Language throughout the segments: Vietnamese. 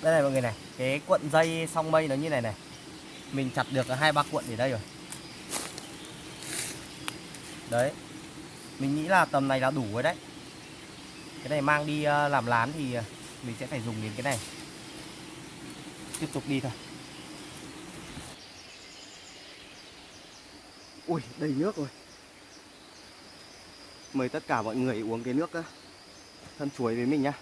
Đây này mọi người này, cái cuộn dây song mây nó như này này. Mình chặt được 2-3 cuộn ở đây rồi. Đấy. Mình nghĩ là tầm này là đủ rồi đấy. Cái này mang đi làm lán thì mình sẽ phải dùng đến cái này. Tiếp tục đi thôi. Ui, đầy nước rồi. Mời tất cả mọi người uống cái nước thân chuối với mình nhá.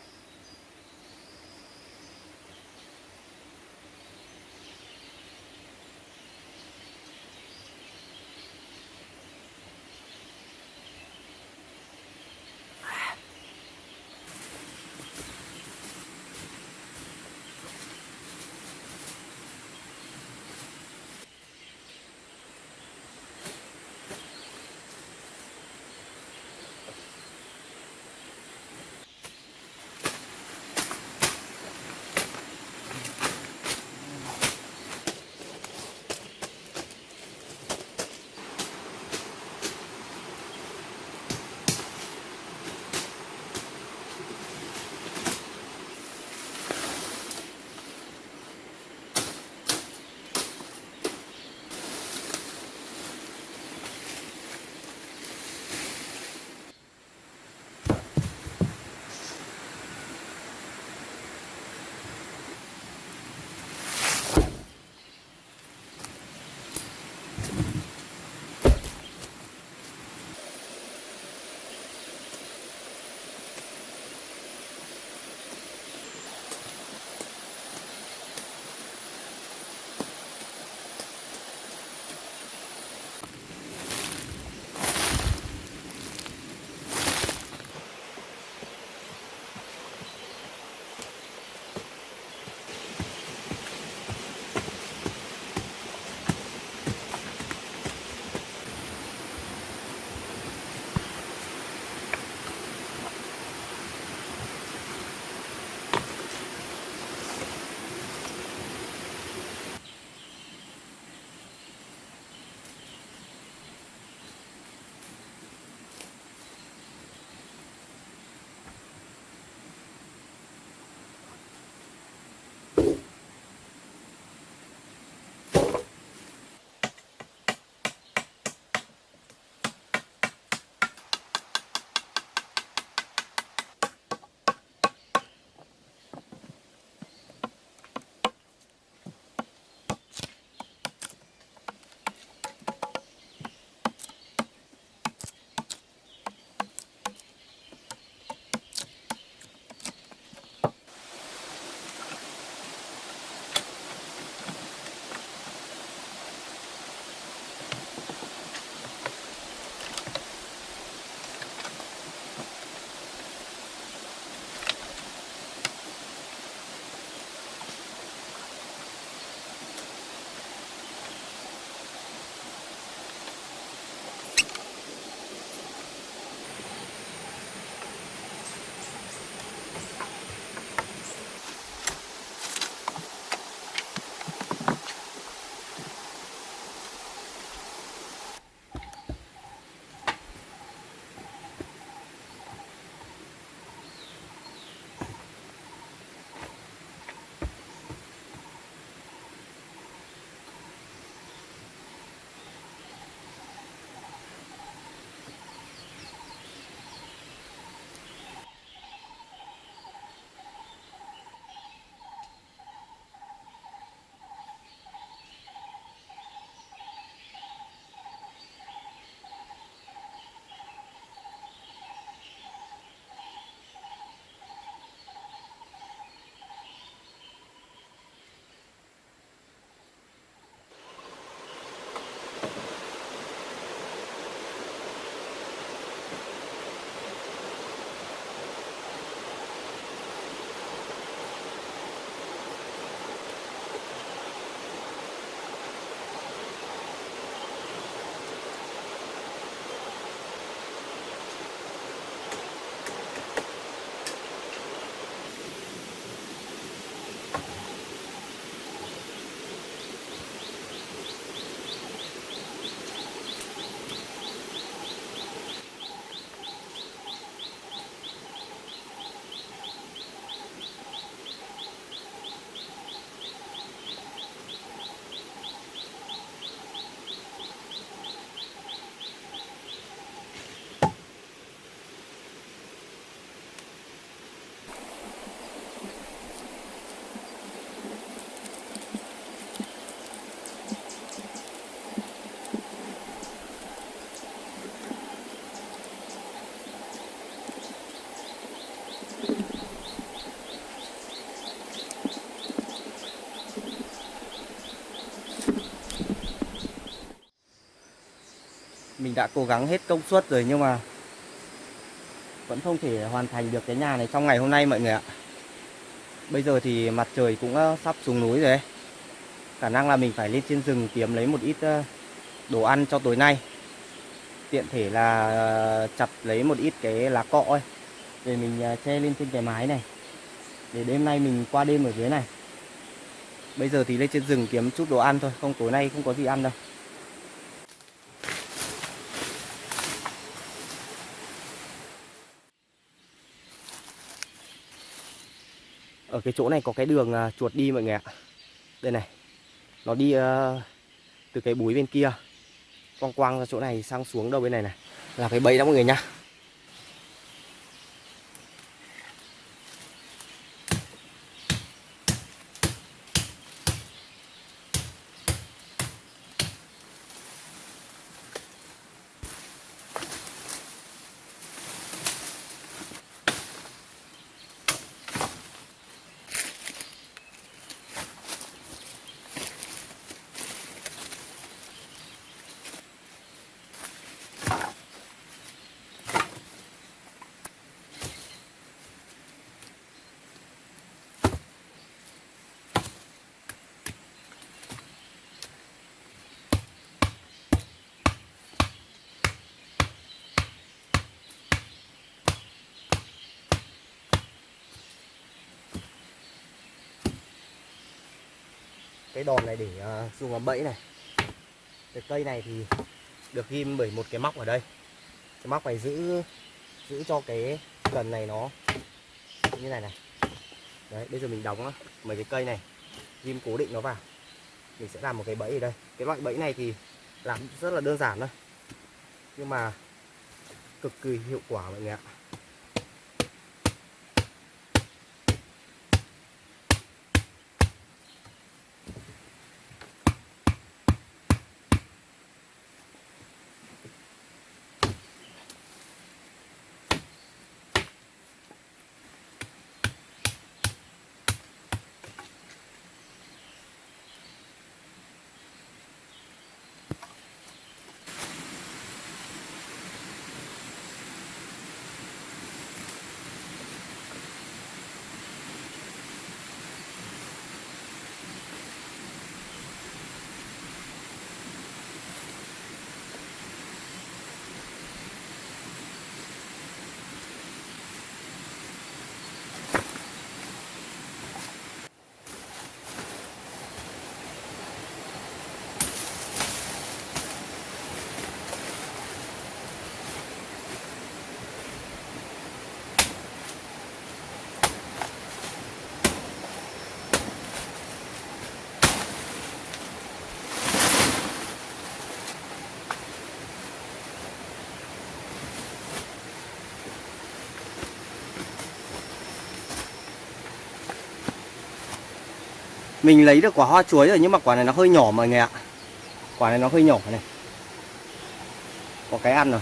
Mình đã cố gắng hết công suất rồi nhưng mà vẫn không thể hoàn thành được cái nhà này trong ngày hôm nay mọi người ạ. Bây giờ thì mặt trời cũng sắp xuống núi rồi ấy. Khả năng là mình phải lên trên rừng kiếm lấy một ít đồ ăn cho tối nay. Tiện thể là chặt lấy một ít cái lá cọ ấy, để mình che lên trên cái mái này, để đêm nay mình qua đêm ở dưới này. Bây giờ thì lên trên rừng kiếm chút đồ ăn thôi, không tối nay không có gì ăn đâu. Ở cái chỗ này có cái đường chuột đi mọi người ạ. Đây này, nó đi từ cái búi bên kia quăng quăng ra chỗ này sang xuống đâu bên này này, là cái bẫy đó mọi người nhá. Cái đòn này để dùng làm bẫy này. Cái cây này thì được ghim bởi một cái móc ở đây. Cái móc này giữ cho cái cần này nó như này này. Đấy, bây giờ mình đóng mấy cái cây này, ghim cố định nó vào. Mình sẽ làm một cái bẫy ở đây. Cái loại bẫy này thì làm rất là đơn giản thôi, nhưng mà cực kỳ hiệu quả mọi người ạ. Mình lấy được quả hoa chuối rồi nhưng mà quả này nó hơi nhỏ mọi người ạ. Quả này nó hơi nhỏ này. Có cái ăn rồi.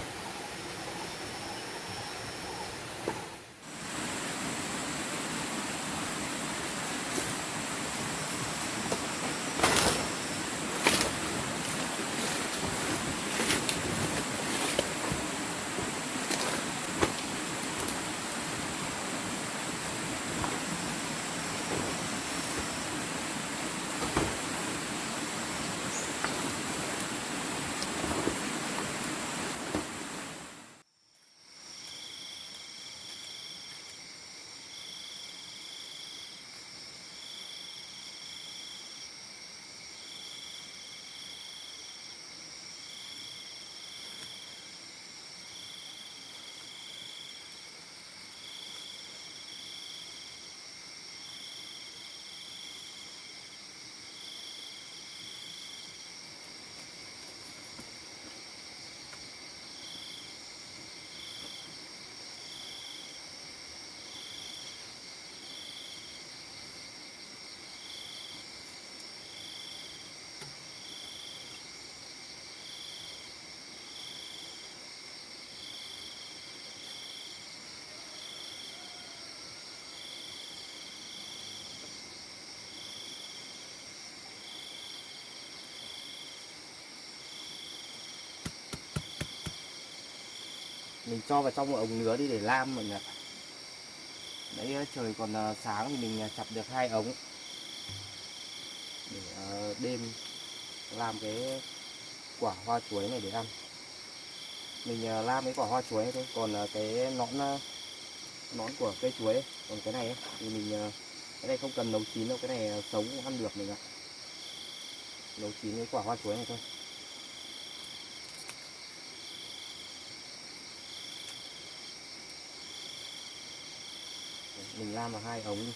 Mình cho vào trong một ống nứa đi để lam mọi người ạ. Đấy trời còn sáng thì mình chặt được 2 ống để đêm làm cái quả hoa chuối này để ăn. Mình làm cái quả hoa chuối này thôi, còn cái nón của cây chuối ấy. Còn cái này ấy, thì cái này không cần nấu chín đâu, cái này sống cũng ăn được mình ạ. Nấu chín cái quả hoa chuối này thôi. Mình làm vào 2 ống đi.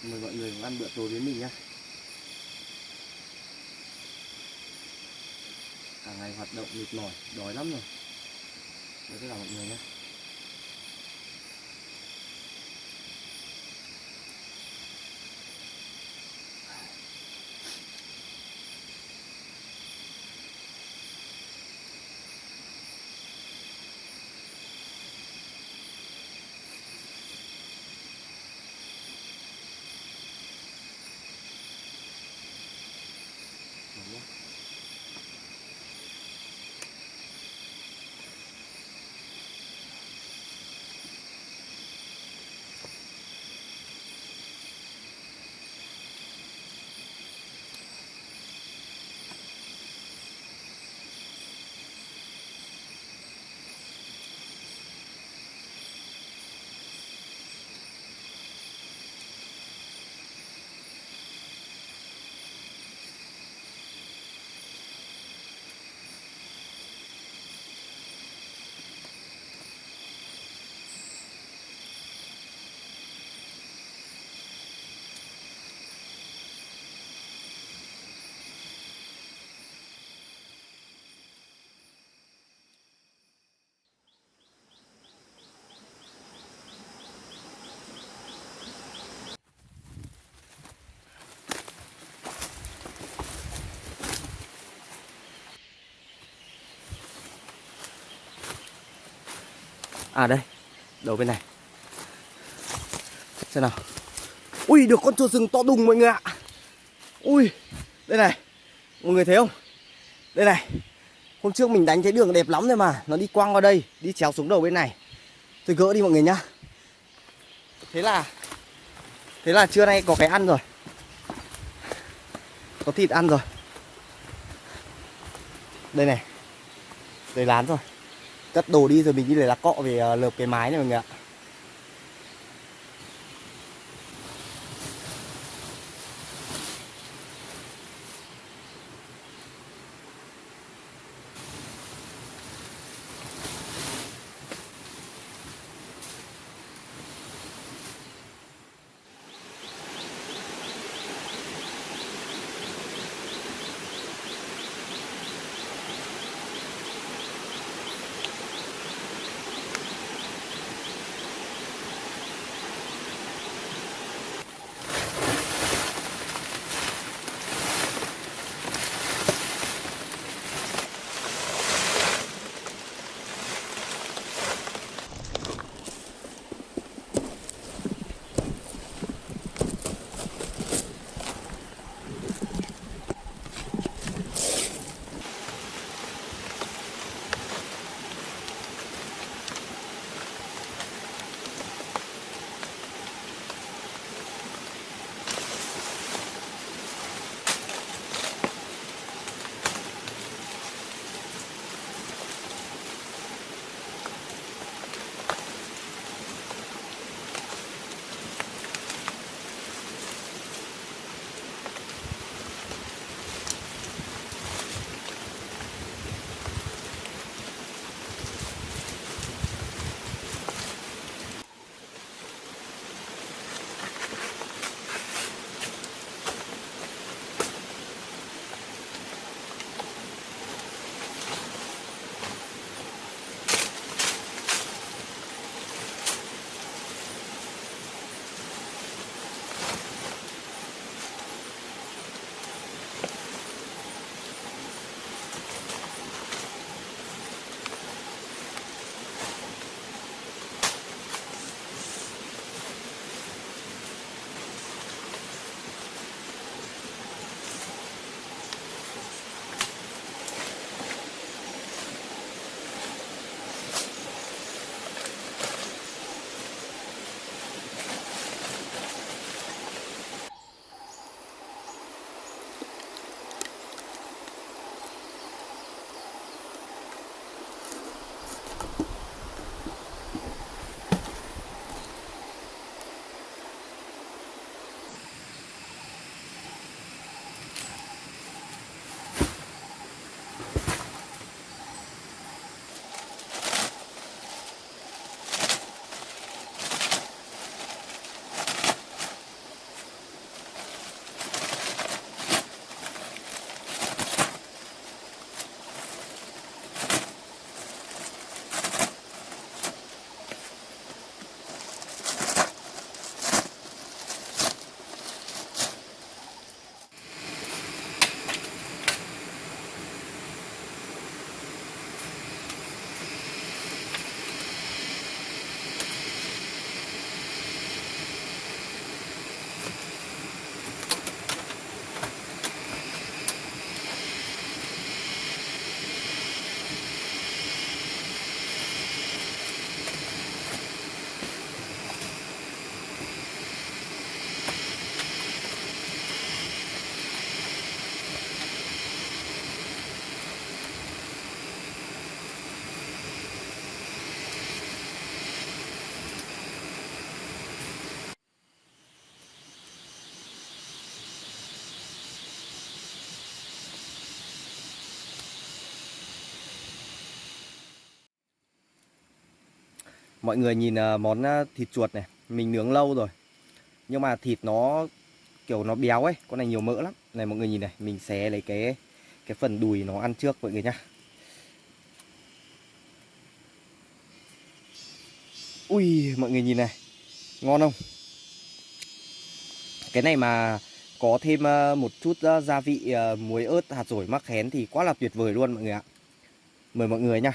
Mời mọi người ăn bữa tối với mình nhé. Cả ngày hoạt động mệt mỏi, đói lắm rồi. Đấy, tất cả mọi người nhé. À đây, đầu bên này. Xem nào. Ui, được con chuột rừng to đùng mọi người ạ. Ui, đây này. Mọi người thấy không? Đây này. Hôm trước mình đánh thấy đường đẹp lắm rồi mà. Nó đi quăng vào đây, đi chéo xuống đầu bên này. Tôi gỡ đi mọi người nhá. Thế là trưa nay có cái ăn rồi. Có thịt ăn rồi. Đây này. Đây lán rồi. Cất đồ đi rồi mình đi lấy lá cọ về lợp cái mái này mọi người ạ. Mọi người nhìn món thịt chuột này, mình nướng lâu rồi. Nhưng mà thịt nó kiểu nó béo ấy, con này nhiều mỡ lắm. Này mọi người nhìn này, mình xé lấy cái phần đùi nó ăn trước mọi người nhá. Ui, mọi người nhìn này, ngon không? Cái này mà có thêm một chút gia vị muối ớt, hạt dổi, mắc khén thì quá là tuyệt vời luôn mọi người ạ. Mời mọi người nhá.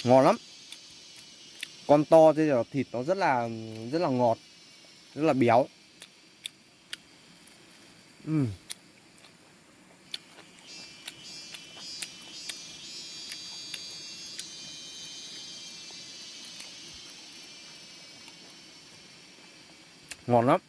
Ngon lắm. Con to thế là thịt nó rất là ngọt, rất là béo. Ngon lắm.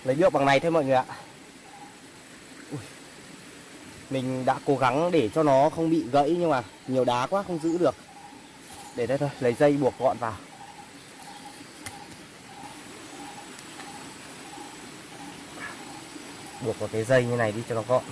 lấy được bằng này thôi mọi người ạ. Ui, mình đã cố gắng để cho nó không bị gãy nhưng mà nhiều đá quá không giữ được. Để đây thôi, lấy dây buộc gọn vào. Buộc vào cái dây như này đi cho nó gọn.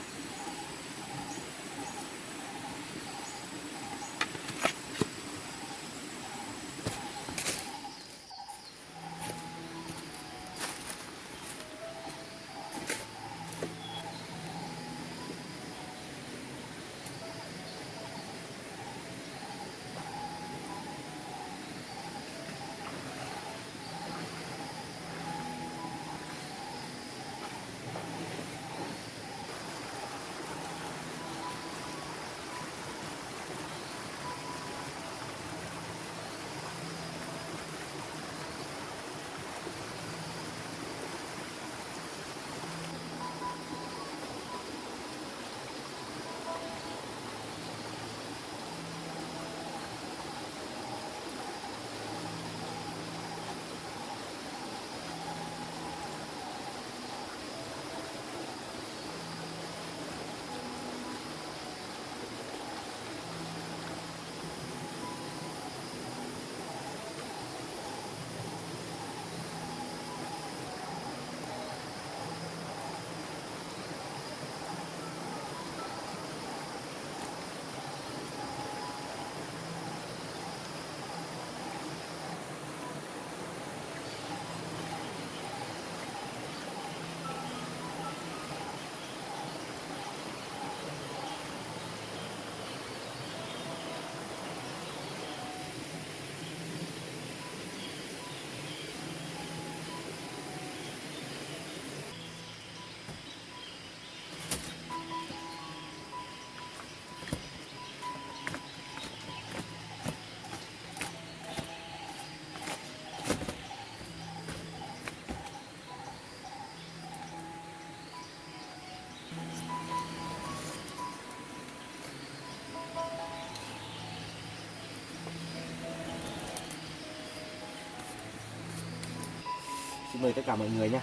Xin mời tất cả mọi người nhé.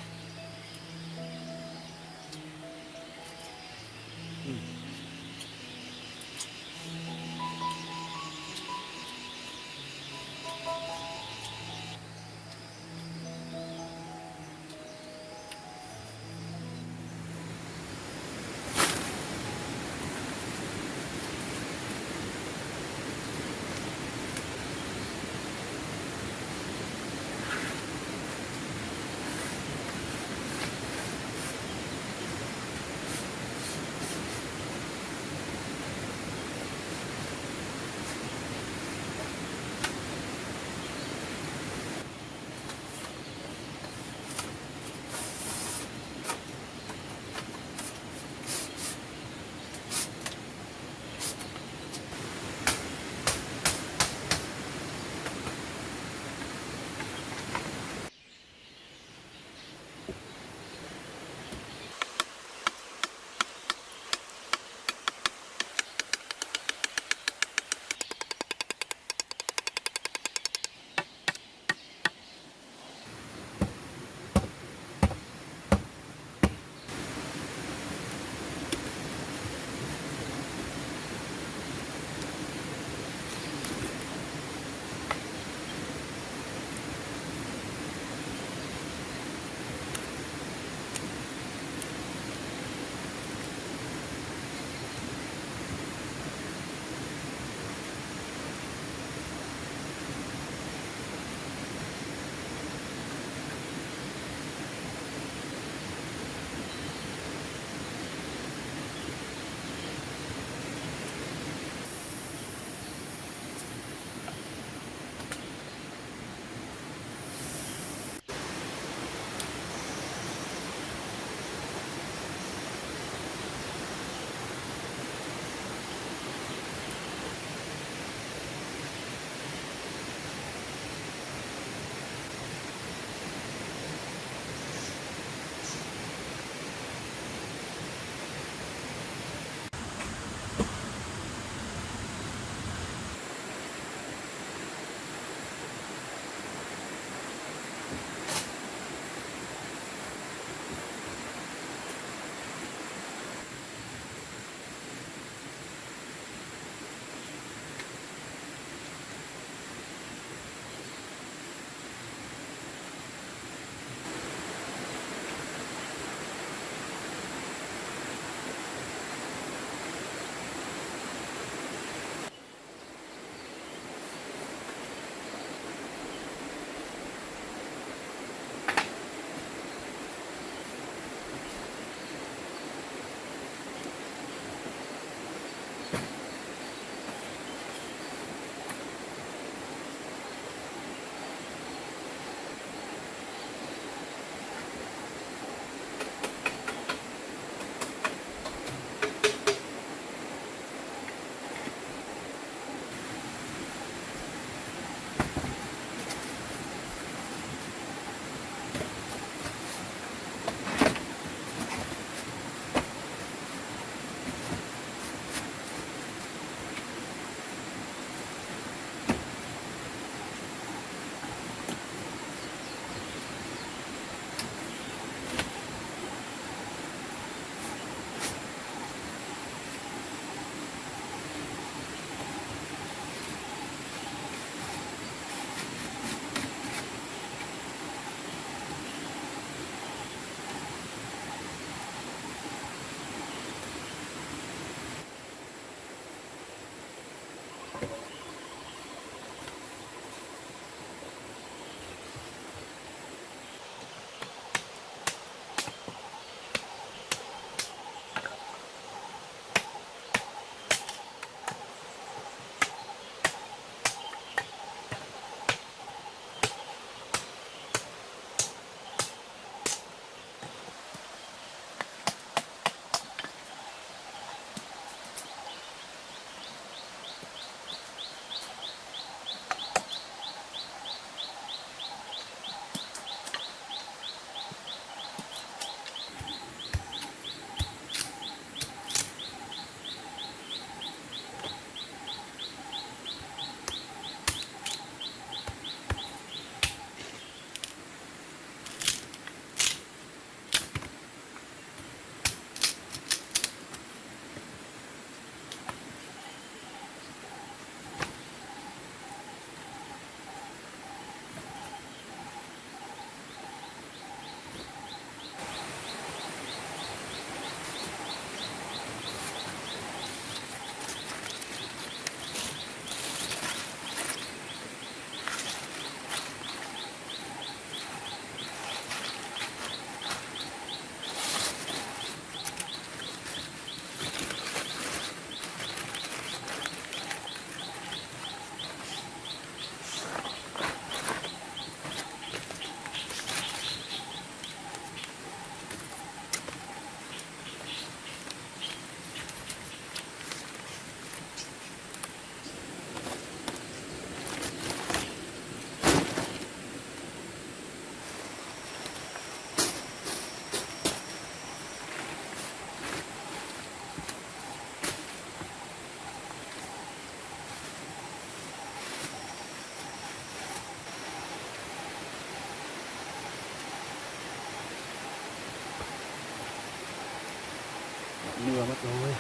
Lừa mất rồi.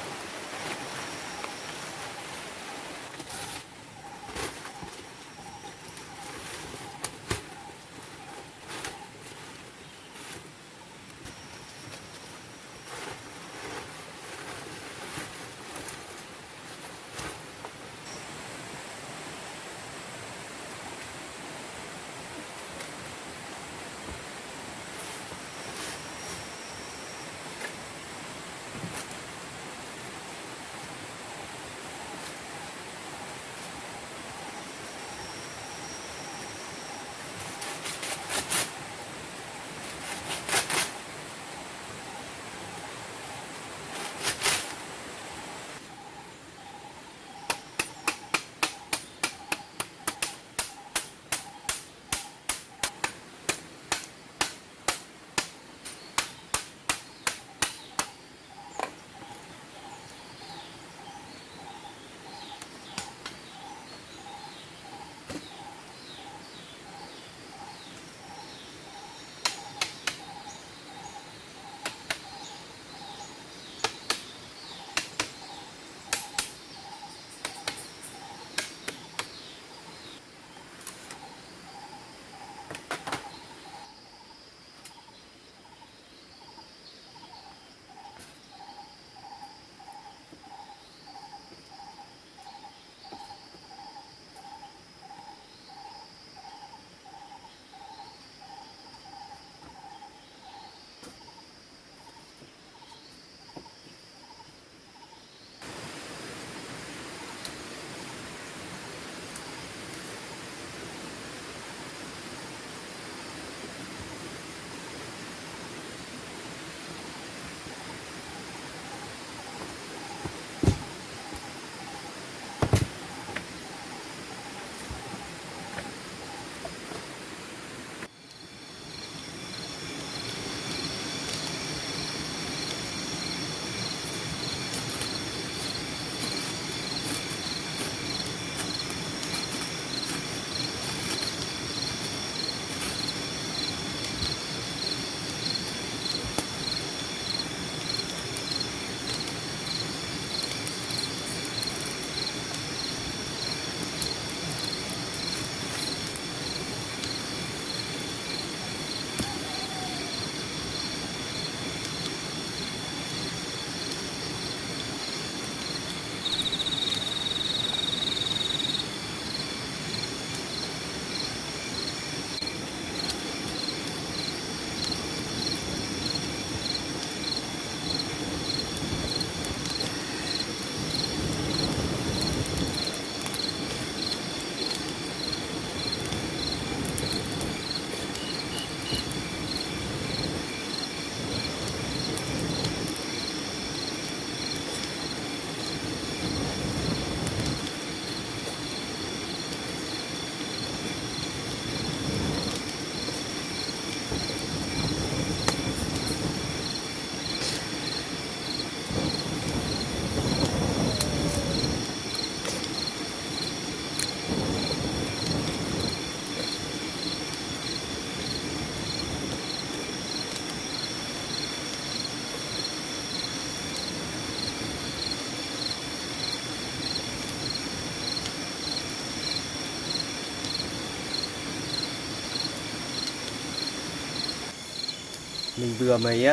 Mình vừa mới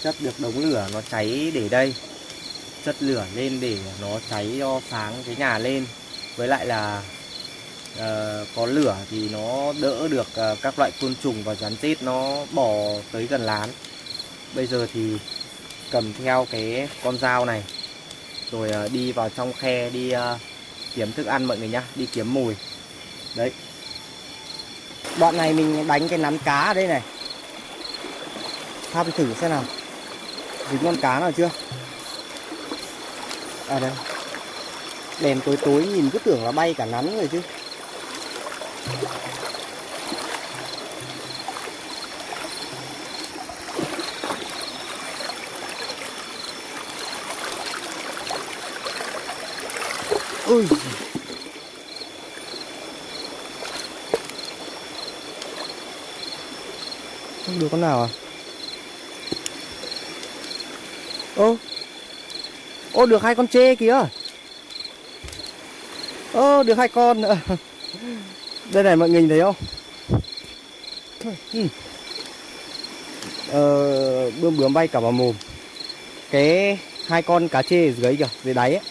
chất được đống lửa nó cháy để đây, chất lửa lên để nó cháy cho sáng cái nhà lên. Với lại là có lửa thì nó đỡ được các loại côn trùng và rắn rết nó bò tới gần lán. Bây giờ thì cầm theo cái con dao này rồi đi vào trong khe đi kiếm thức ăn mọi người nhá, đi kiếm mồi. Đấy. Đoạn này mình đánh cái nắn cá ở đây này. Thăm thử xem nào. Dính con cá nào chưa? À đây. Đèn tối tối nhìn cứ tưởng là bay cả nắn rồi chứ. Ui. Không được con nào à? Ô, Ô, được 2 con trê kìa. Ô, được 2 con nữa. Đây này mọi người nhìn thấy không? Bươm bướm bay cả vào mồm. Cái 2 con cá trê ở dưới kìa, dưới đáy ấy.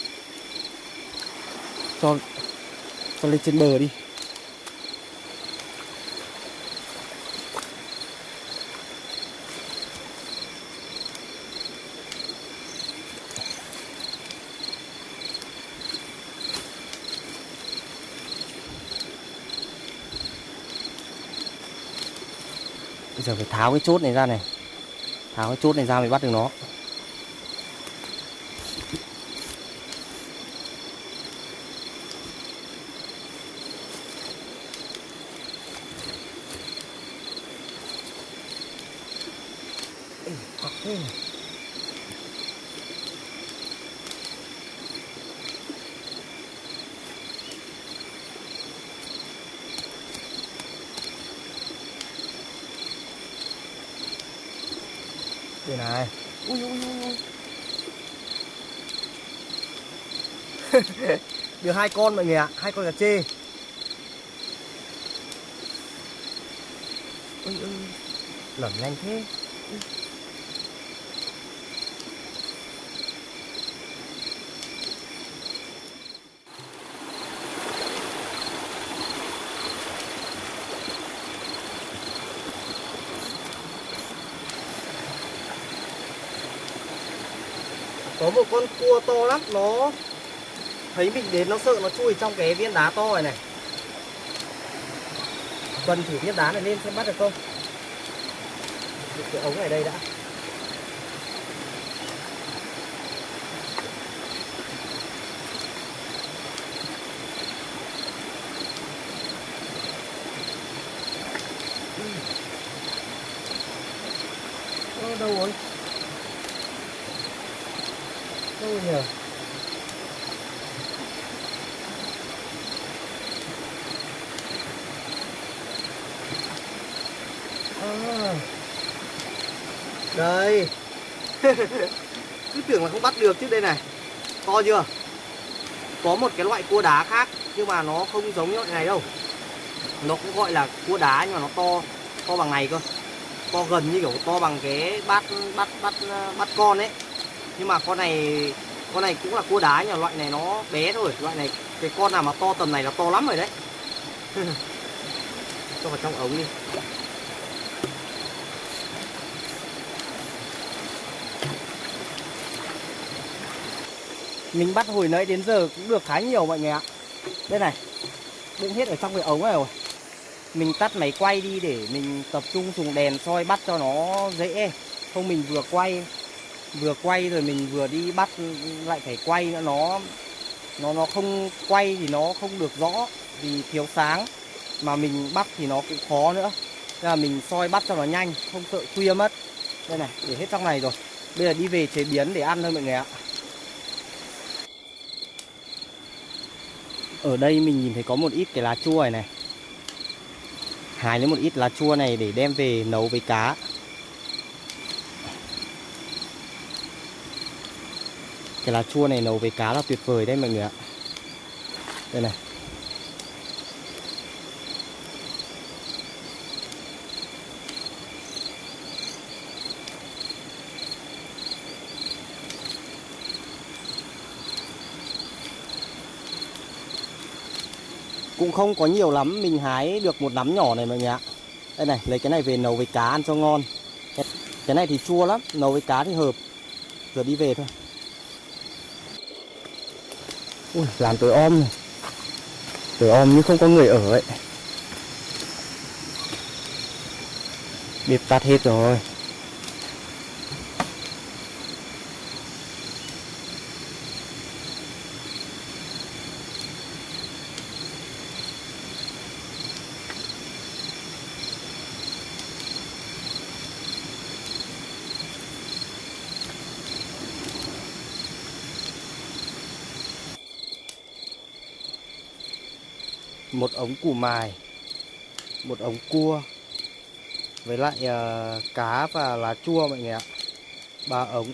Cho lên trên bờ đi. Bây giờ phải tháo cái chốt này ra này. Tháo cái chốt này ra mới bắt được nó. Đây này. Ui ui ui. Được 2 con mọi người ạ, 2 con cá trê. Ui ui. Lởn nhanh thế. Có một con cua to lắm, nó thấy mình đến nó sợ, nó chui trong cái viên đá to này này. Tuần thử viên đá này lên xem bắt được không. Cái ống này đây đã. Đâu rồi? Đâu nhờ? Đây. Cứ tưởng là không bắt được chứ đây này. To chưa? Có một cái loại cua đá khác nhưng mà nó không giống như loại này đâu. Nó cũng gọi là cua đá nhưng mà nó to bằng này cơ. To gần như kiểu to bằng cái bát con ấy. Nhưng mà con này cũng là cua đá nhưng mà loại này nó bé thôi. Loại này cái con nào mà to tầm này là to lắm rồi đấy. Cho vào trong ống đi. Mình bắt hồi nãy đến giờ cũng được khá nhiều mọi người ạ. Đây này, đựng hết ở trong cái ống này rồi. Mình tắt máy quay đi để mình tập trung dùng đèn soi bắt cho nó dễ. Không mình vừa quay rồi mình vừa đi bắt lại phải quay nữa, nó không quay thì nó không được rõ vì thiếu sáng, mà mình bắt thì nó cũng khó nữa. Nên là mình soi bắt cho nó nhanh, không sợ khuya mất. Đây này, để hết trong này rồi. Bây giờ đi về chế biến để ăn thôi mọi người ạ. Ở đây mình nhìn thấy có một ít cái lá chua này này. Hái lấy một ít lá chua này để đem về nấu với cá. Cái lá chua này nấu với cá là tuyệt vời đấy mọi người ạ. Đây này. Cũng không có nhiều lắm, mình hái được một nắm nhỏ này mọi người ạ. Đây này, lấy cái này về nấu với cá ăn cho ngon. Cái này thì chua lắm, nấu với cá thì hợp. Giờ đi về thôi. Ui, làm tối om này. Tối om như không có người ở ấy. Bếp tắt hết rồi. Một ống củ mài, một ống cua, với lại cá và lá chua mọi người ạ. 3 ống.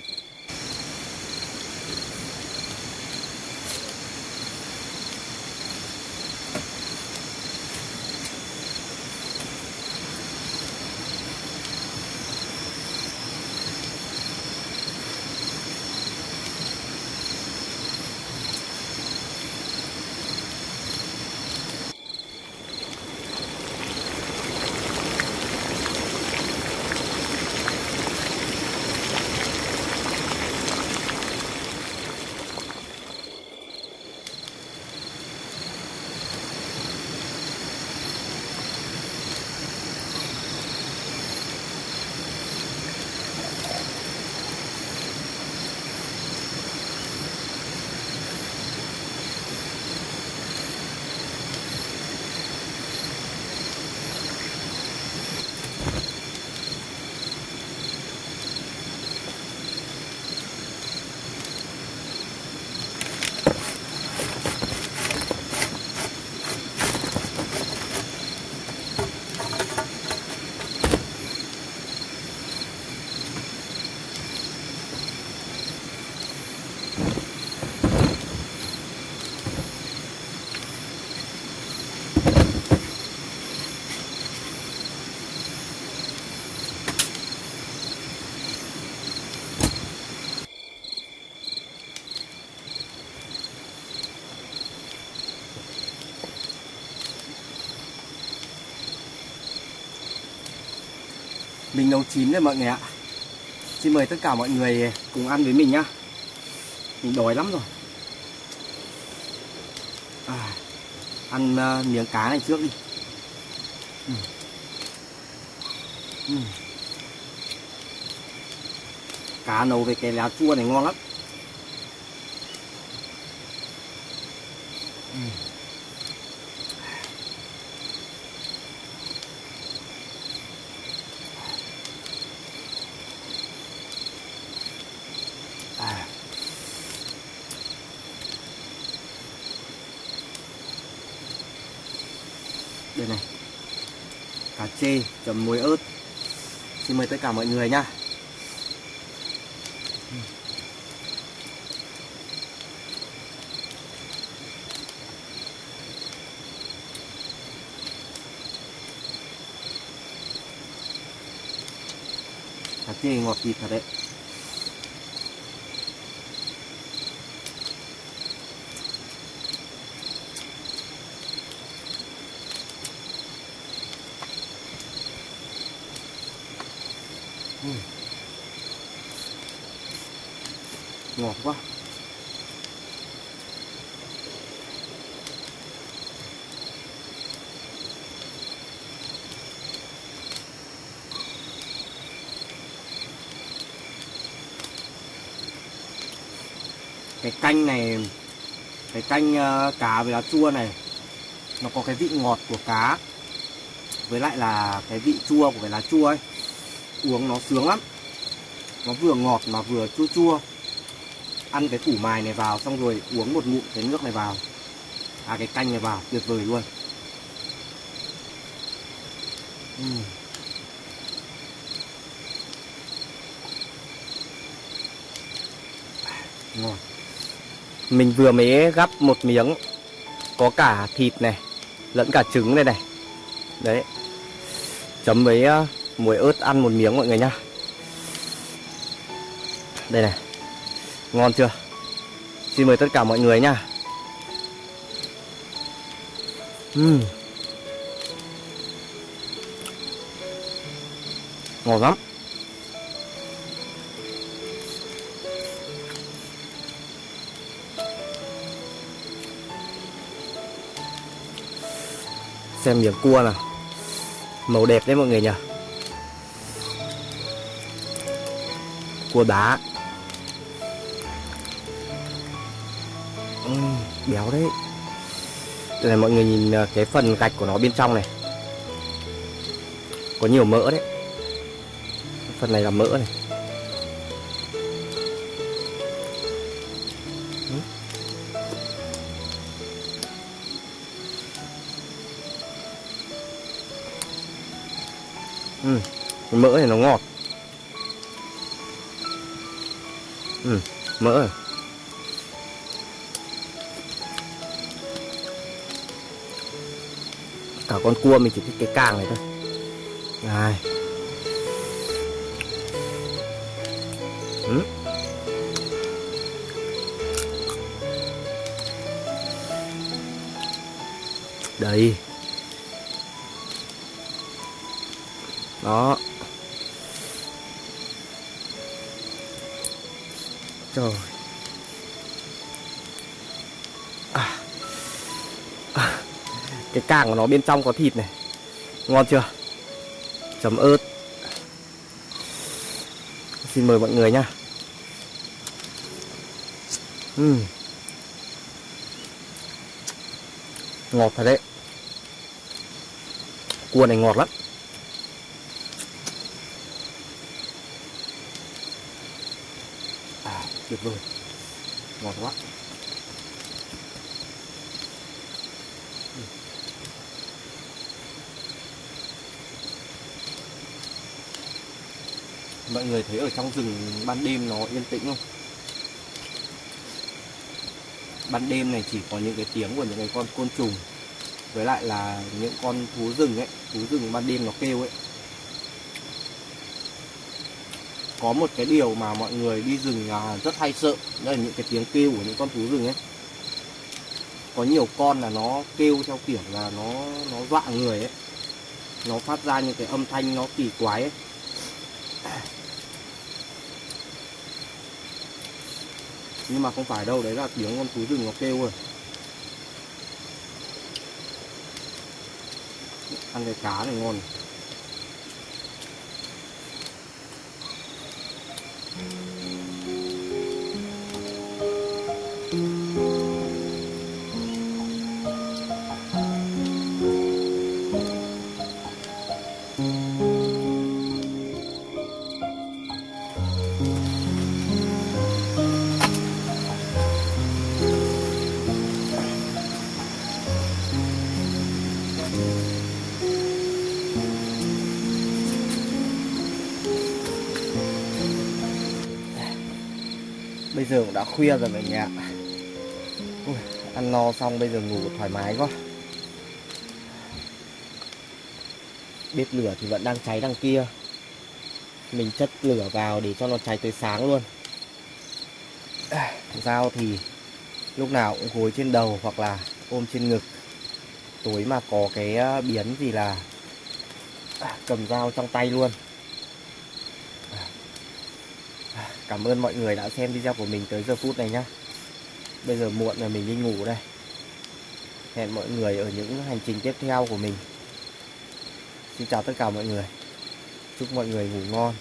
Mình nấu chín rồi mọi người ạ. Xin mời tất cả mọi người cùng ăn với mình nhá. Mình đói lắm rồi. Ăn miếng cá này trước đi. Cá nấu với cái lá chua này ngon lắm. Đây này, cá chê chấm muối ớt. Xin mời tất cả mọi người nha. Cá chê ngọt thịt thật đấy. Ngọt quá. Cái canh này, cái canh cá với lá chua này, nó có cái vị ngọt của cá, với lại là cái vị chua của cái lá chua ấy. Uống nó sướng lắm. Nó vừa ngọt mà vừa chua chua. Ăn cái củ mài này vào xong rồi uống một ngụm cái nước này vào, cái canh này vào, tuyệt vời luôn. Ngon. Mình vừa mới gắp một miếng, có cả thịt này lẫn cả trứng này này. Đấy, chấm với muối ớt ăn một miếng mọi người nhá. Đây này, ngon chưa? Xin mời tất cả mọi người nhá. Ngon lắm. Xem miếng cua nào, màu đẹp đấy mọi người nhỉ. Cua đá. Béo đấy. Đây này mọi người nhìn cái phần gạch của nó bên trong này, có nhiều mỡ đấy. Phần này là mỡ này. Mỡ này nó ngọt. Mỡ này. Cả con cua mình chỉ thích cái càng này thôi. Này. Đây. Đó. Trời. Cái càng của nó bên trong có thịt này. Ngon chưa? Chấm ớt. Xin mời mọi người nha. Ngọt thật đấy. Cua này ngọt lắm. Tuyệt vời. Ngọt quá. Mọi người thấy ở trong rừng ban đêm nó yên tĩnh không? Ban đêm này chỉ có những cái tiếng của những cái con côn trùng, với lại là những con thú rừng ấy, thú rừng ban đêm nó kêu ấy. Có một cái điều mà mọi người đi rừng rất hay sợ, đó là những cái tiếng kêu của những con thú rừng ấy. Có nhiều con là nó kêu theo kiểu là nó dọa người ấy. Nó phát ra những cái âm thanh nó kỳ quái ấy. Nhưng mà không phải đâu, đấy là tiếng con thú rừng nó kêu rồi. Ăn cái cá này ngon. Bây giờ cũng đã khuya rồi mọi người ạ. Ui, ăn no xong bây giờ ngủ thoải mái quá. Bếp lửa thì vẫn đang cháy đằng kia. Mình chất lửa vào để cho nó cháy tới sáng luôn. Dao thì lúc nào cũng gối trên đầu hoặc là ôm trên ngực. Tối mà có cái biến gì là cầm dao trong tay luôn. Cảm ơn mọi người đã xem video của mình tới giờ phút này nhá. Bây giờ muộn rồi, mình đi ngủ đây. Hẹn mọi người ở những hành trình tiếp theo của mình. Xin chào tất cả mọi người. Chúc mọi người ngủ ngon.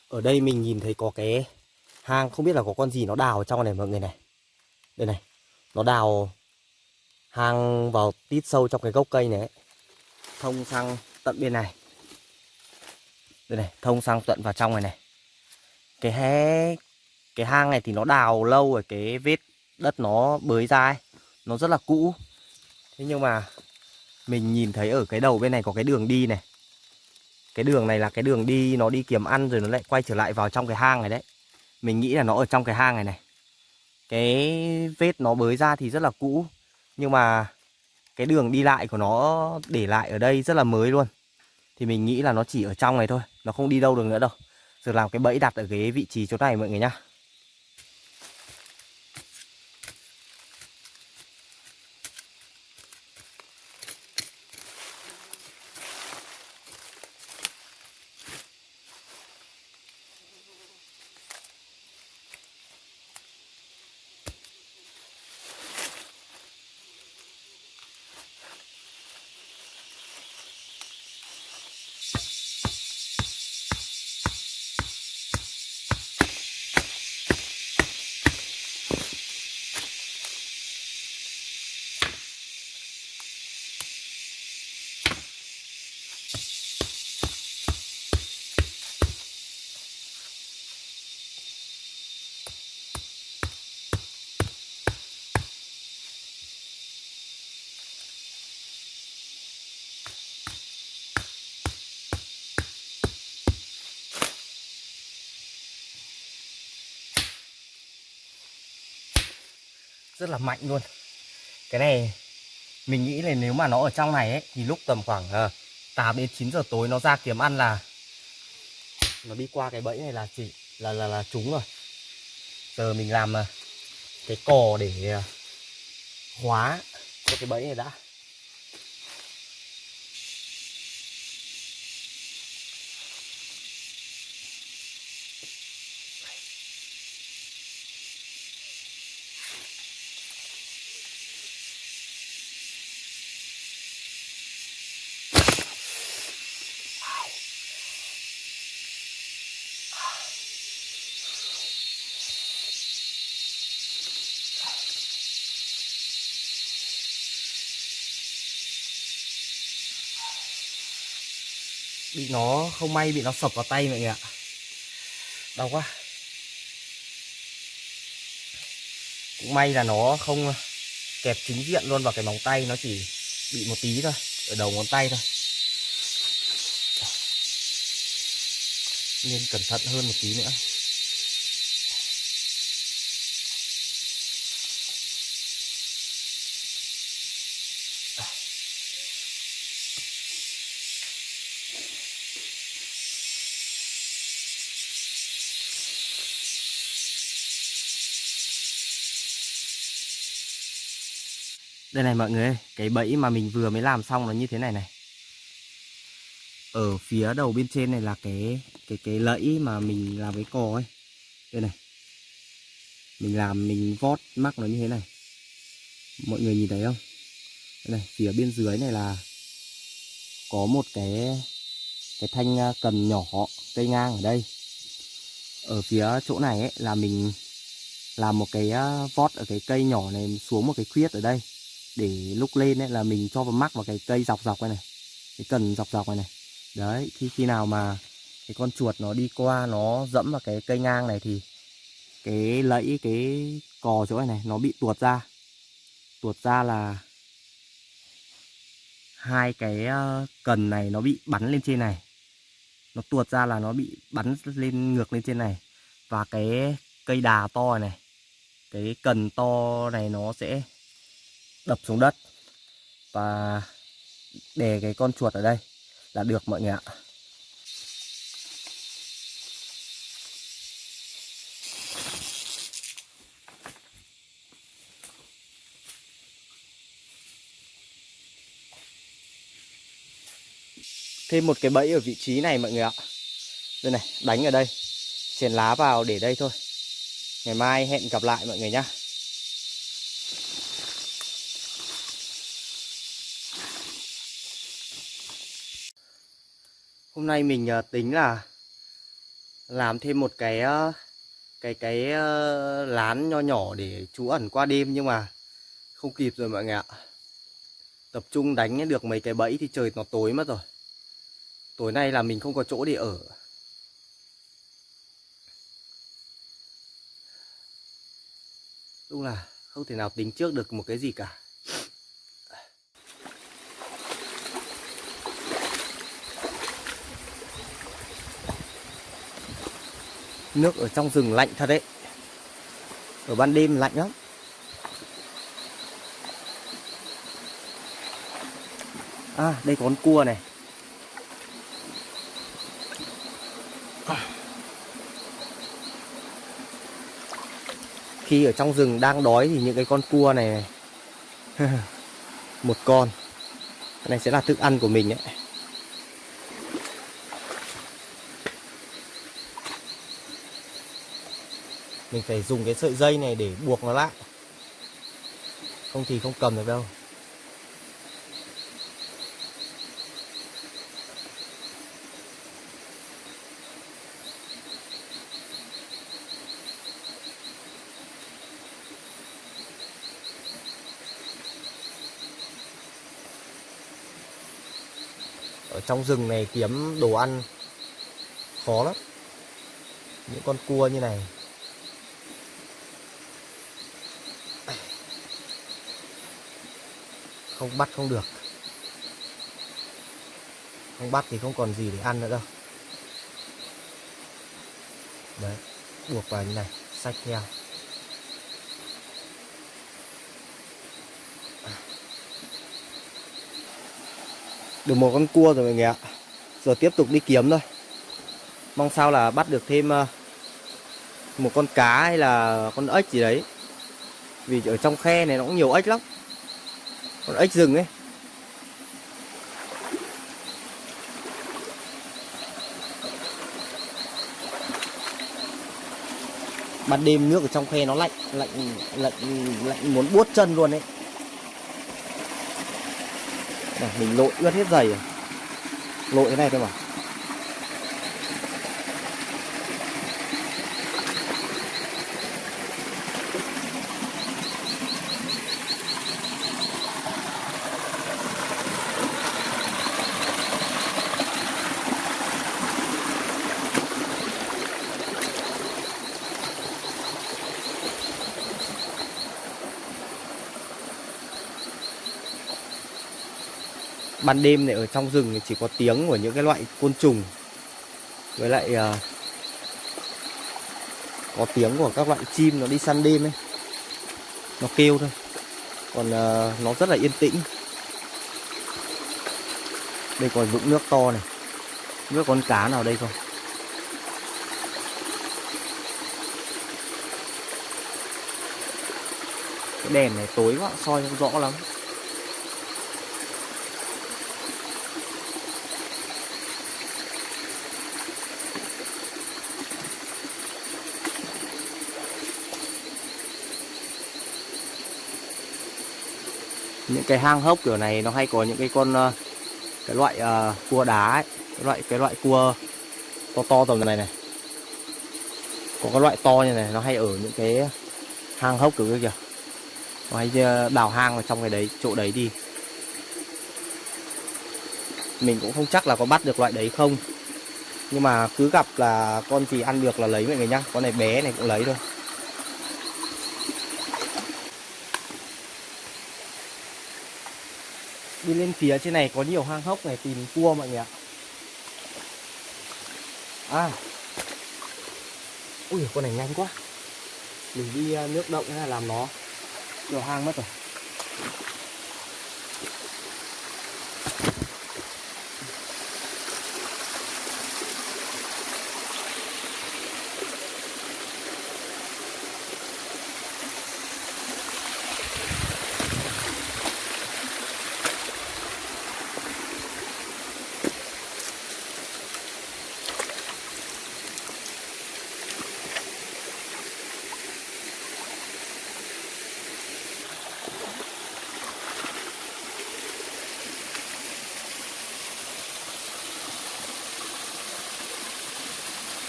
Ở đây mình nhìn thấy có cái hang, không biết là có con gì nó đào ở trong này mọi người này. Đây này, nó đào hang vào tít sâu trong cái gốc cây này ấy. Thông sang tận bên này. Đây này, thông sang tận vào trong này này. Cái hang này thì nó đào lâu rồi, cái vết đất nó bới ra ấy, nó rất là cũ. Thế nhưng mà mình nhìn thấy ở cái đầu bên này có cái đường đi này. Cái đường này là cái đường đi, nó đi kiếm ăn rồi nó lại quay trở lại vào trong cái hang này đấy. Mình nghĩ là nó ở trong cái hang này này. Cái vết nó bới ra thì rất là cũ, nhưng mà cái đường đi lại của nó để lại ở đây rất là mới luôn. Thì mình nghĩ là nó chỉ ở trong này thôi, nó không đi đâu được nữa đâu. Giờ làm cái bẫy đặt ở cái vị trí chỗ này mọi người nhá. rất là mạnh luôn. Cái này mình nghĩ là nếu mà nó ở trong này ấy, thì lúc tầm khoảng 8 đến 9 giờ tối nó ra kiếm ăn là nó đi qua cái bẫy này là chỉ là trúng rồi. Giờ mình làm cái cò để khóa cho cái bẫy này đã. Bị nó không may bị nó sập vào tay mọi người ạ. Đau quá. Cũng may là nó không kẹp chính diện luôn vào cái móng tay, nó chỉ bị một tí thôi, ở đầu ngón tay thôi. Nên cẩn thận hơn một tí nữa. Đây này mọi người ơi, cái bẫy mà mình vừa mới làm xong nó như thế này này. Ở phía đầu bên trên này là cái lẫy mà mình làm cái cò ấy. Đây này. Mình vót mắc nó như thế này. Mọi người nhìn thấy không? Đây này, phía bên dưới này là có một cái thanh cần nhỏ cây ngang ở đây. Ở phía chỗ này ấy là mình làm một cái vót ở cái cây nhỏ này xuống một cái khuyết ở đây. Để lúc lên ấy là mình cho vào mắc vào cái cây dọc dọc này, cái cần dọc dọc này. Đấy, khi nào mà cái con chuột nó đi qua nó dẫm vào cái cây ngang này thì cái lẫy cái cò chỗ này nó bị tuột ra. Tuột ra là hai cái cần này nó bị bắn lên trên này. Nó tuột ra là nó bị bắn lên ngược lên trên này. Và cái cây đà to này, cái cần to này nó sẽ đập xuống đất và đè cái con chuột ở đây là được mọi người ạ. Thêm một cái bẫy ở vị trí này mọi người ạ. Đây này, đánh ở đây, chèn lá vào để đây thôi. Ngày mai hẹn gặp lại mọi người nhá. Hôm nay mình tính là làm thêm một cái lán nho nhỏ để trú ẩn qua đêm, nhưng mà không kịp rồi mọi người ạ. Tập trung đánh được mấy cái bẫy thì trời nó tối mất rồi. Tối nay là mình không có chỗ để ở. Đúng là không thể nào tính trước được một cái gì cả. Nước ở trong rừng lạnh thật đấy. Ở ban đêm lạnh lắm. À, đây có con cua này. Khi ở trong rừng đang đói thì những cái con cua này, một con. Cái này sẽ là thức ăn của mình đấy. Mình phải dùng cái sợi dây này để buộc nó lại. Không thì không cầm được đâu. Ở trong rừng này kiếm đồ ăn khó lắm. Những con cua như này. Không bắt không được. Không bắt thì không còn gì để ăn nữa đâu. Đấy, buộc vào như này, xách theo. Được một con cua rồi mọi người ạ. Giờ tiếp tục đi kiếm thôi. Mong sao là bắt được thêm một con cá hay là con ếch gì đấy. Vì ở trong khe này nó cũng nhiều ếch lắm. Con ếch rừng ấy. Ban đêm nước ở trong khe nó lạnh muốn buốt chân luôn đấy. Mình lội ướt hết giày rồi. Lội thế này thôi mà. Ban đêm này ở trong rừng thì chỉ có tiếng của những cái loại côn trùng, với lại có tiếng của các loại chim nó đi săn đêm ấy, nó kêu thôi. Còn nó rất là yên tĩnh. Đây còn vũng nước to này, nước con cá nào đây không? Cái đèn này tối quá soi không rõ lắm. Những cái hang hốc kiểu này nó hay có những cái con cái loại cua đá ấy, cái loại cua to to tầm này này. Có cái loại to như này nó hay ở những cái hang hốc kiểu kia kìa. Nó hay đào hang vào trong cái đấy, chỗ đấy đi. Mình cũng không chắc là có bắt được loại đấy không. Nhưng mà cứ gặp là con gì ăn được là lấy mọi người nhá. Con này bé này cũng lấy thôi. Đi lên phía trên này có nhiều hang hốc này, tìm cua mọi người ạ. À, ui con này nhanh quá. Mình đi nước động là làm nó vào hang mất rồi.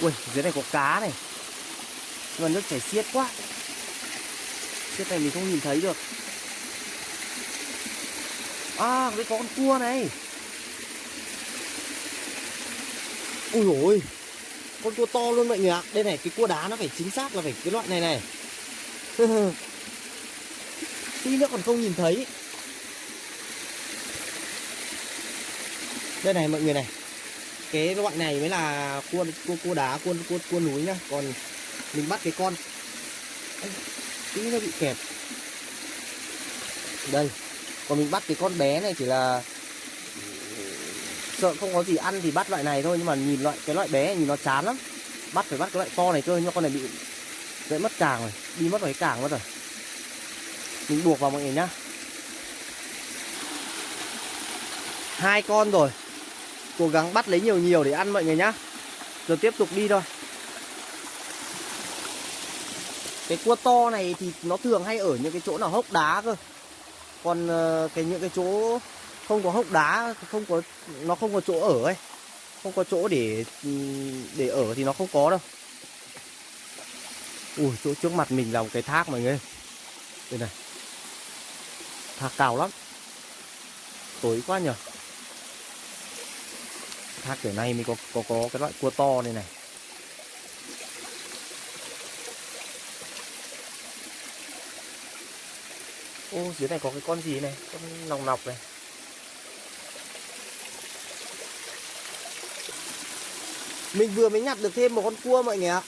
Ui, dưới này có cá này. Nhưng mà nước chảy xiết quá. Xiết này mình không nhìn thấy được. À, đây có con cua này. Ui dồi ôi, con cua to luôn mọi người ạ. Đây này, cái cua đá nó phải chính xác là phải cái loại này này. Tí nữa còn không nhìn thấy. Đây này mọi người này. Cái loại này mới là cua đá, cua núi nhá. Còn mình bắt cái con tí nó bị kẹp. Đây. Còn mình bắt cái con bé này chỉ là sợ không có gì ăn thì bắt loại này thôi. Nhưng mà nhìn cái loại bé này nhìn nó chán lắm. Phải bắt cái loại to này cơ. Nhưng mà con này bị dễ mất càng rồi. Đi mất vào cái càng mất rồi. Mình buộc vào mọi người nhá. 2 con rồi. Cố gắng bắt lấy nhiều để ăn mọi người nhá. Rồi tiếp tục đi thôi. Cái cua to này thì nó thường hay ở những cái chỗ nào hốc đá cơ. Còn những cái chỗ không có hốc đá, nó không có chỗ ở ấy. Không có chỗ để ở thì nó không có đâu. Ui, chỗ trước mặt mình là một cái thác mọi người. Đây này. Thác cao lắm. Tối quá nhờ. Thác kiểu này mới có cái loại cua to này này. Ô, dưới này có cái con gì này, con nòng nọc này. Mình vừa mới nhặt được thêm một con cua mọi người ạ.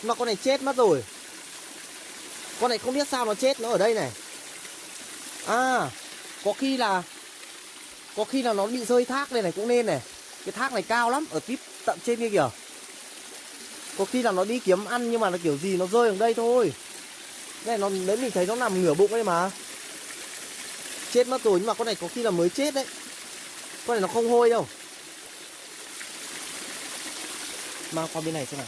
Mà con này chết mất rồi. Con này không biết sao nó chết, nó ở đây này. À, có khi là Có khi là nó bị rơi thác đây này cũng nên này. Cái thác này cao lắm, ở tít tận trên kia kìa. Có khi là nó đi kiếm ăn nhưng mà nó kiểu gì nó rơi ở đây thôi. Đây nó đấy, mình thấy nó nằm ngửa bụng đấy mà. Chết mất rồi, nhưng mà con này có khi là mới chết đấy. Con này nó không hôi đâu. Mang qua bên này xem nào.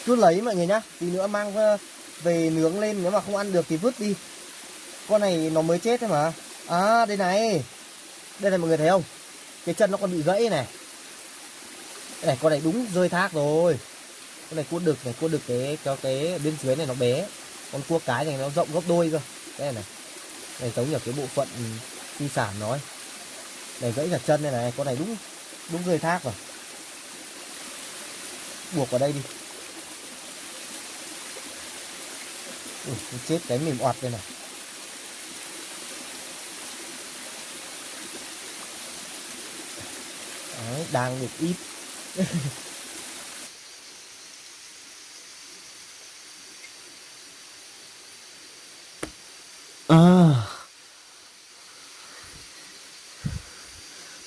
Cứ lấy mọi người nhá. Tí nữa mang về nướng lên, nếu mà không ăn được thì vứt đi. Con này nó mới chết thôi mà. À đây này. Đây này mọi người thấy không? Cái chân nó còn bị gãy này. Đây này, con này đúng rơi thác rồi. Con này cua đực này, cua đực cái bên dưới này nó bé. Con cua cái này nó rộng gấp đôi cơ. Đây này. Này giống như cái bộ phận di sản nó ấy. Này gãy cả chân này này, con này đúng rơi thác rồi. Buộc vào đây đi. Chết cái mềm oặt đây này. Đấy, đang được ít.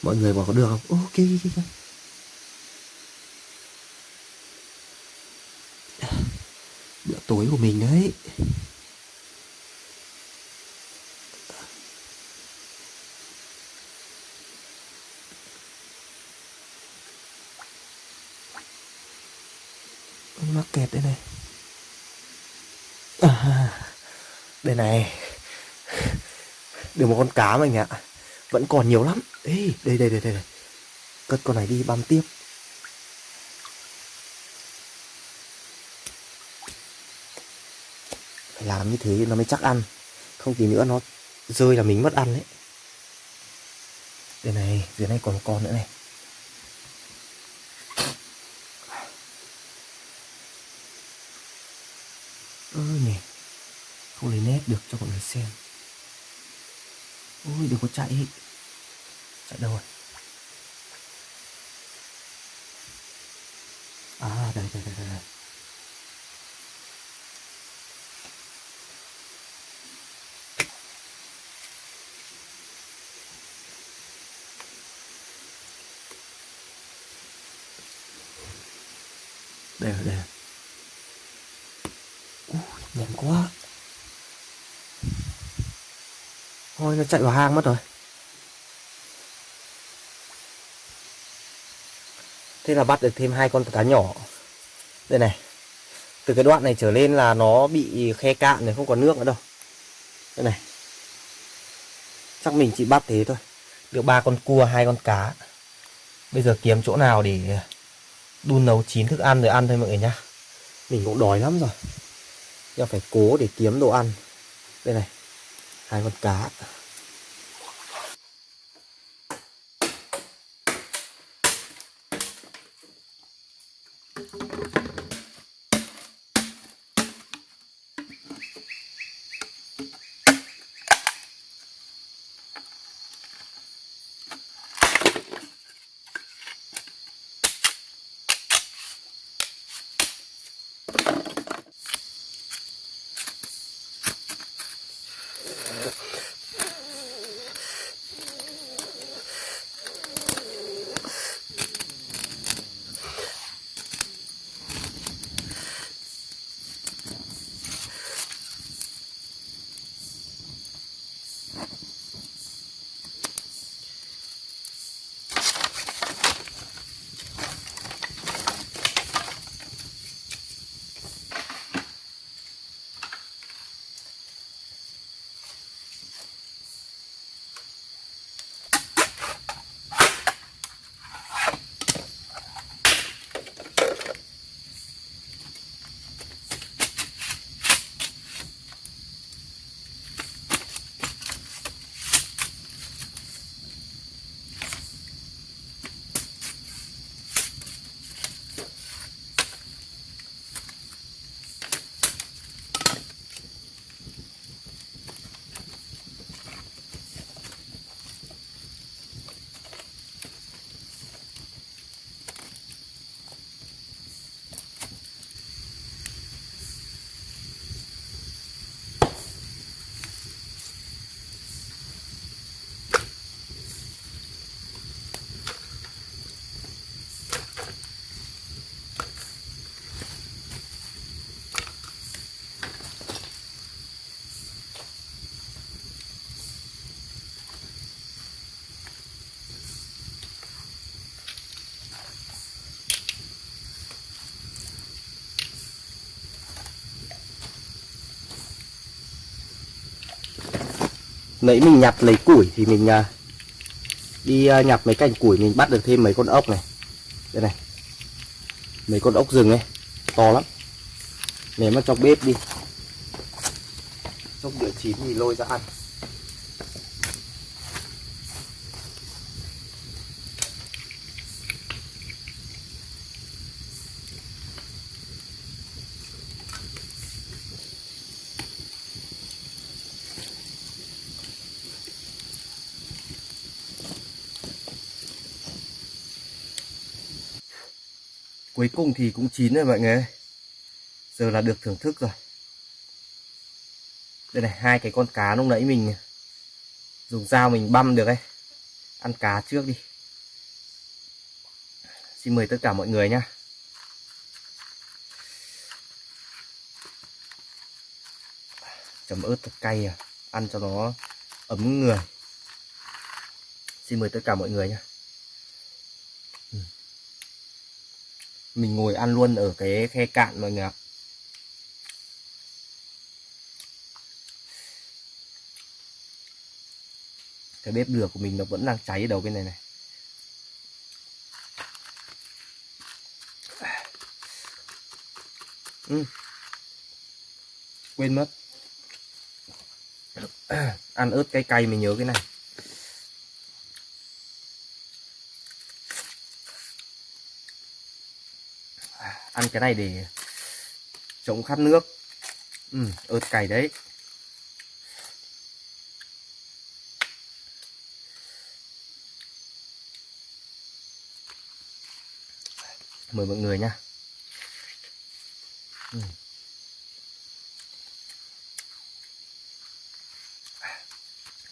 Mọi người bảo có được không? Ok. Bữa tối của mình đấy. Mắc kẹt đây này. Đây này. Được một con cá mình ạ. Vẫn còn nhiều lắm. Ê, đây. Cất con này đi băm tiếp. Phải làm như thế nó mới chắc ăn. Không tí nữa nó rơi là mình mất ăn đấy. Đây này, dưới này còn một con nữa này. Nhỉ. Không lấy nét được cho mọi người xem. Ôi đừng có chạy. Chạy đâu rồi? À đây. Đây. Ui, nhanh quá. Thôi nó chạy vào hang mất rồi. Thế là bắt được thêm 2 con cá nhỏ. Đây này. Từ cái đoạn này trở lên là nó bị khe cạn này, không có nước nữa đâu. Đây này. Chắc mình chỉ bắt thế thôi. Được 3 con cua, 2 con cá. Bây giờ kiếm chỗ nào để đun nấu chín thức ăn rồi ăn thôi mọi người nhá. Mình cũng đói lắm rồi. Giờ phải cố để kiếm đồ ăn. Đây này. 2 con cá. Nãy mình nhặt lấy củi thì mình đi nhặt mấy cành củi, mình bắt được thêm mấy con ốc này. Đây này, mấy con ốc rừng ấy, to lắm. Nếu mà trong bếp đi, trong đợi chín thì lôi ra ăn. Cuối cùng thì cũng chín rồi mọi người ơi. Giờ là được thưởng thức rồi. Đây này, hai cái con cá lúc nãy mình dùng dao mình băm được ấy. Ăn cá trước đi. Xin mời tất cả mọi người nhá. Chấm ớt thật cay à, ăn cho nó ấm người. Xin mời tất cả mọi người nhá. Mình ngồi ăn luôn ở cái khe cạn mọi người ạ. Cái bếp lửa của mình nó vẫn đang cháy ở đầu bên này này. Quên mất. Ăn ớt cay cay mình nhớ cái này. Ăn cái này để chống khát nước. Ớt cay đấy. Mời mọi người nha.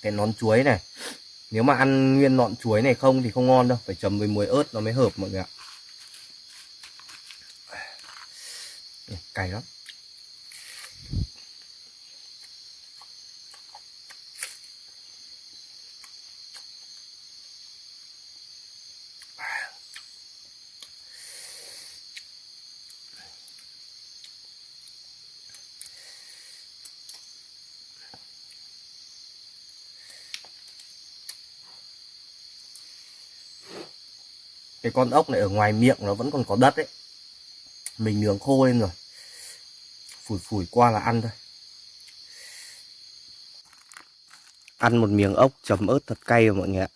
Cái nón chuối này, nếu mà ăn nguyên nọn chuối này không thì không ngon đâu, phải chấm với muối ớt nó mới hợp mọi người ạ. Cay lắm. Cái con ốc này ở ngoài miệng nó vẫn còn có đất ấy. Mình nướng khô lên rồi, phủi phủi qua là ăn thôi. Ăn một miếng ốc chấm ớt thật cay rồi mọi người ạ.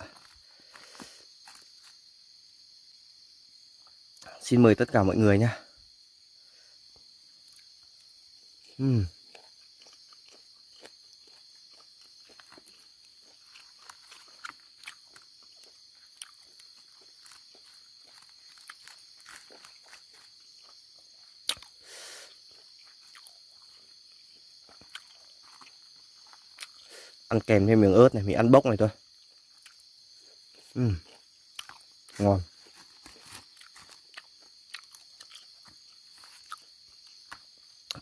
Xin mời tất cả mọi người nha. Ăn kèm thêm miếng ớt này, mình ăn bốc này thôi. Ngon.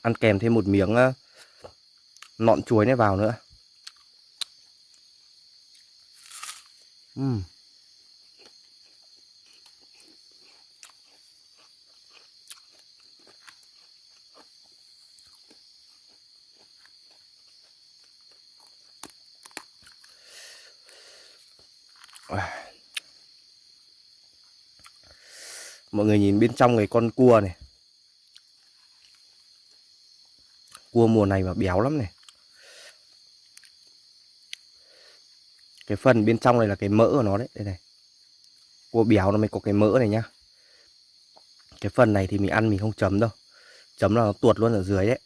Ăn kèm thêm một miếng nọn chuối này vào nữa. Mọi người nhìn bên trong cái con cua này. Cua mùa này mà béo lắm này. Cái phần bên trong này là cái mỡ của nó đấy. Đây này. Cua béo nó mới có cái mỡ này nhá. Cái phần này thì mình ăn mình không chấm đâu. Chấm là nó tuột luôn ở dưới đấy.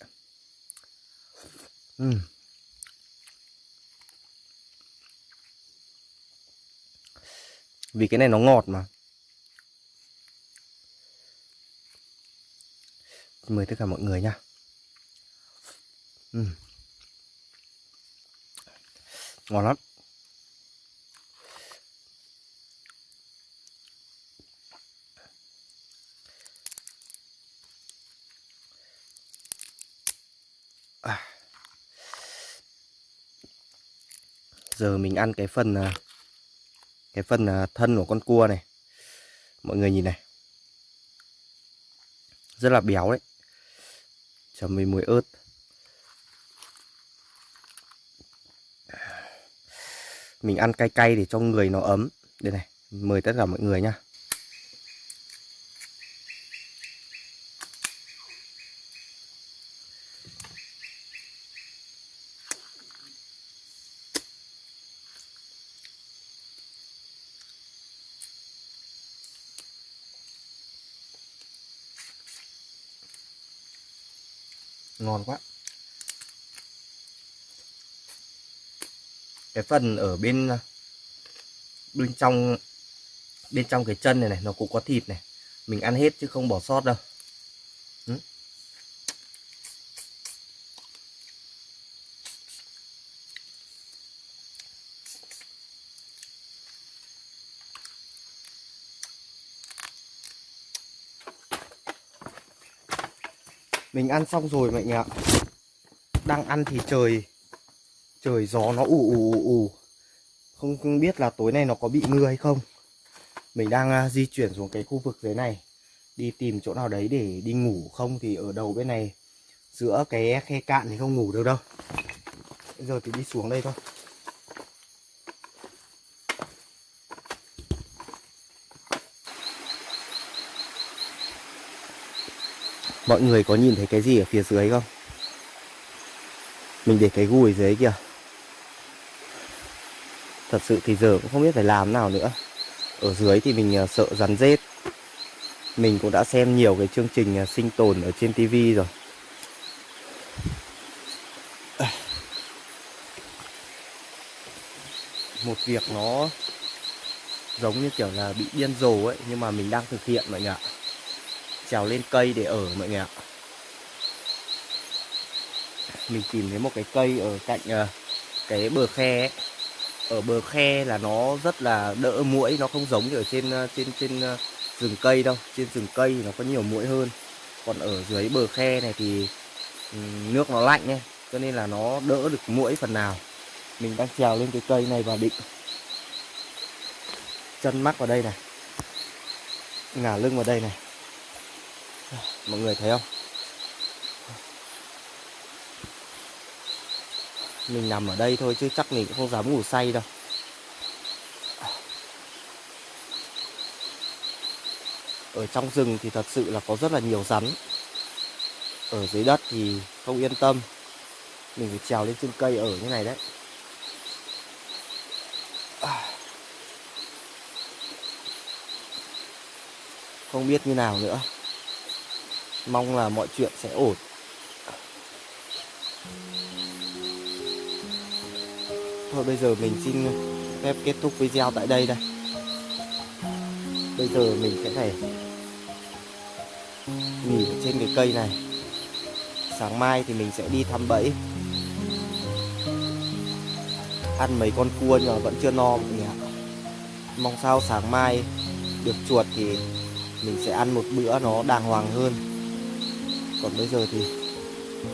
Vì cái này nó ngọt mà. Mời tất cả mọi người nha. Ngon lắm. Giờ mình ăn cái phần thân của con cua này. Mọi người nhìn này. Rất là béo đấy. Chấm với muối ớt. Mình ăn cay cay để cho người nó ấm. Đây này, mời tất cả mọi người nhá. Ngon quá. Cái phần ở bên trong cái chân này này nó cũng có thịt này. Mình ăn hết chứ không bỏ sót đâu. Mình ăn xong rồi mọi người ạ. Đang ăn thì trời gió nó ù. Không biết là tối nay nó có bị mưa hay không. Mình đang di chuyển xuống cái khu vực dưới này, đi tìm chỗ nào đấy để đi ngủ. Không thì ở đầu bên này giữa cái khe cạn thì không ngủ được đâu. Bây giờ thì đi xuống đây thôi. Mọi người có nhìn thấy cái gì ở phía dưới không? Mình để cái gùi dưới kìa. Thật sự thì giờ cũng không biết phải làm nào nữa. Ở dưới thì mình sợ rắn rết. Mình cũng đã xem nhiều cái chương trình sinh tồn ở trên tivi rồi. Một việc nó giống như kiểu là bị điên rồ ấy, nhưng mà mình đang thực hiện mọi người ạ. Trèo lên cây để ở mọi người ạ. Mình tìm thấy một cái cây ở cạnh cái bờ khe ấy. Ở bờ khe là nó rất là đỡ muỗi, nó không giống như ở trên rừng cây đâu. Trên rừng cây thì nó có nhiều muỗi hơn. Còn ở dưới bờ khe này thì nước nó lạnh ấy, cho nên là nó đỡ được muỗi phần nào. Mình đang trèo lên cái cây này và định chân mắc vào đây này, ngả lưng vào đây này. Mọi người thấy không? Mình nằm ở đây thôi chứ chắc mình cũng không dám ngủ say đâu. Ở trong rừng thì thật sự là có rất là nhiều rắn. Ở dưới đất thì không yên tâm. Mình phải trèo lên trên cây ở như này đấy. Không biết như nào nữa. Mong là mọi chuyện sẽ ổn. Thôi bây giờ mình xin phép kết thúc video tại đây đây. Bây giờ mình sẽ phải nghỉ ở trên cái cây này. Sáng mai thì mình sẽ đi thăm bẫy. Ăn mấy con cua nhưng mà vẫn chưa no mọi người ạ. Mong sao sáng mai được chuột thì mình sẽ ăn một bữa nó đàng hoàng hơn. Còn bây giờ thì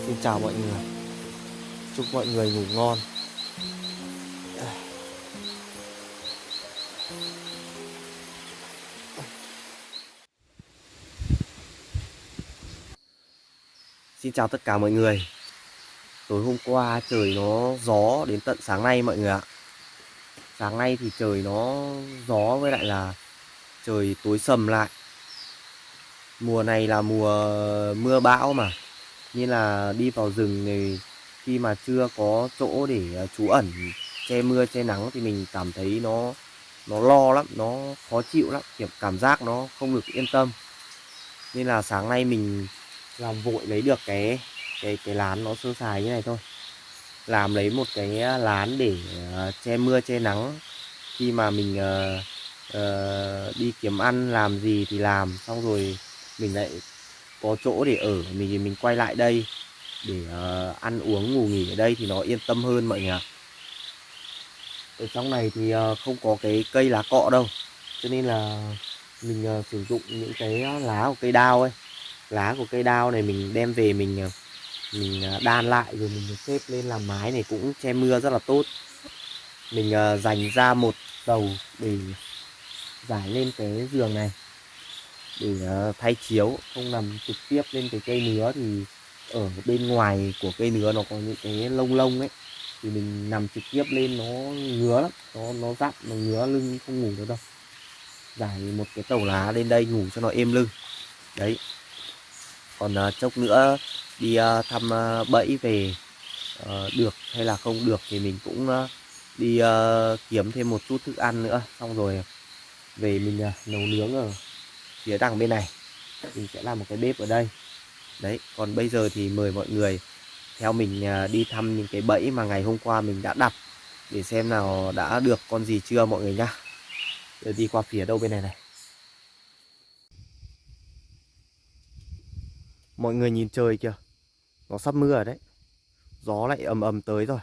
xin chào mọi người. Chúc mọi người ngủ ngon. Xin chào tất cả mọi người. Tối hôm qua trời nó gió đến tận sáng nay mọi người ạ. Sáng nay thì trời nó gió với lại là trời tối sầm lại. Mùa này là mùa mưa bão mà. Nên là đi vào rừng này khi mà chưa có chỗ để trú ẩn che mưa che nắng thì mình cảm thấy nó lo lắm, nó khó chịu lắm, kiểu cảm giác nó không được yên tâm. Nên là sáng nay mình làm vội lấy được cái lán nó sơ sài như này thôi. Làm lấy một cái lán để che mưa che nắng. Khi mà mình đi kiếm ăn làm gì thì làm, xong rồi mình lại có chỗ để ở, mình quay lại đây để ăn uống ngủ nghỉ ở đây thì nó yên tâm hơn mọi người ạ. Ở trong này thì không có cái cây lá cọ đâu, cho nên là mình sử dụng những cái lá của cây đao ấy. Lá của cây đao này mình đem về mình đan lại rồi mình xếp lên làm mái này, cũng che mưa rất là tốt. Mình dành ra một dầu để giải lên cái giường này để thay chiếu, không nằm trực tiếp lên cái cây nứa. Thì ở bên ngoài của cây nứa nó có những cái lông lông ấy, thì mình nằm trực tiếp lên nó ngứa lắm, nó rát, nó ngứa lưng không ngủ được đâu. Giải một cái tàu lá lên đây ngủ cho nó êm lưng. Đấy. Còn chốc nữa đi thăm bẫy về được hay là không được thì mình cũng đi kiếm thêm một chút thức ăn nữa, xong rồi về mình nấu nướng ở phía đằng bên này. Mình sẽ làm một cái bếp ở đây. Đấy, còn bây giờ thì mời mọi người theo mình đi thăm những cái bẫy mà ngày hôm qua mình đã đặt, để xem nào đã được con gì chưa mọi người nhá. Rồi đi qua phía đâu bên này này. Mọi người nhìn trời kìa, nó sắp mưa rồi đấy. Gió lại ầm ầm tới rồi.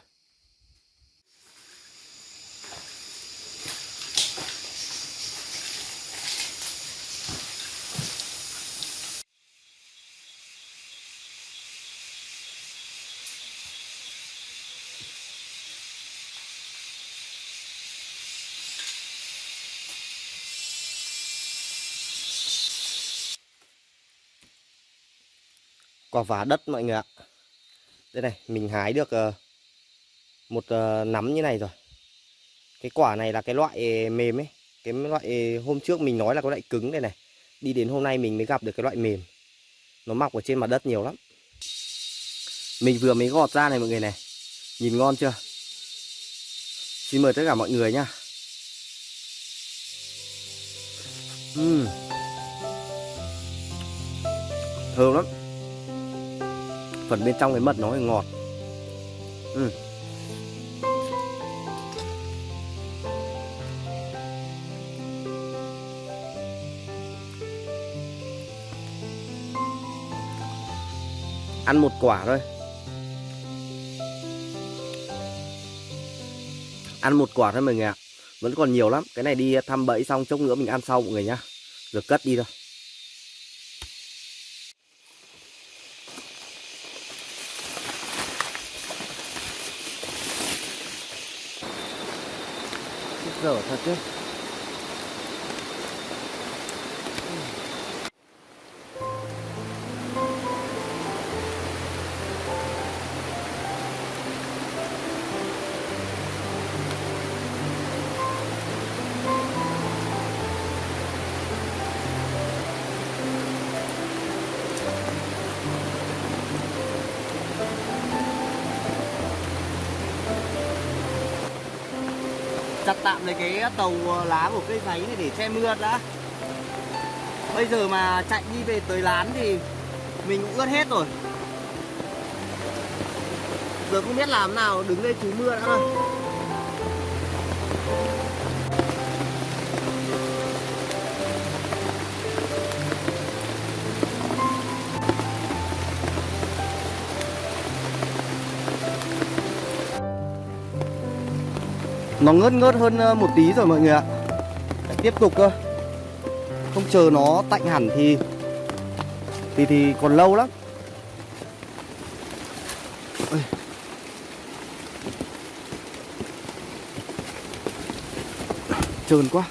Quả vả đất mọi người ạ. Đây này, mình hái được một nắm như này rồi. Cái quả này là cái loại mềm ấy. Cái loại hôm trước mình nói là cái loại cứng đây này. Đi đến hôm nay mình mới gặp được cái loại mềm. Nó mọc ở trên mặt đất nhiều lắm. Mình vừa mới gọt ra này mọi người này. Nhìn ngon chưa? Xin mời tất cả mọi người nhá. Thơm lắm. Phần bên trong cái mật nó thì ngọt. Ăn một quả thôi. Ăn một quả thôi mọi người ạ. Vẫn còn nhiều lắm. Cái này đi thăm bẫy xong chốc nữa mình ăn sau mọi người nhá. Rồi cất đi thôi. Dở thật chứ. Chặt tạm lấy cái tàu lá của cây giấy này để che mưa đã. Bây giờ mà chạy đi về tới lán thì mình cũng ướt hết rồi. Giờ không biết làm nào, đứng đây trú mưa đã thôi. Nó ngớt ngớt hơn một tí rồi mọi người ạ. Lại tiếp tục cơ. Không chờ nó tạnh hẳn thì còn lâu lắm. Ôi. Trơn quá.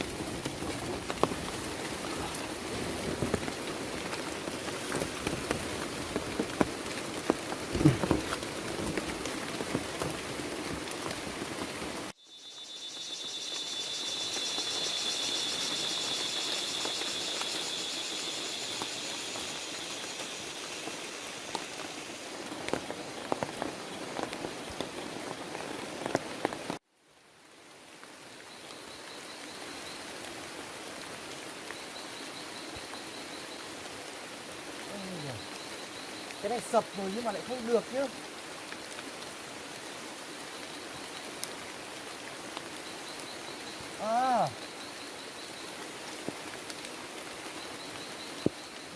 Cái này sập rồi nhưng mà lại không được nhá.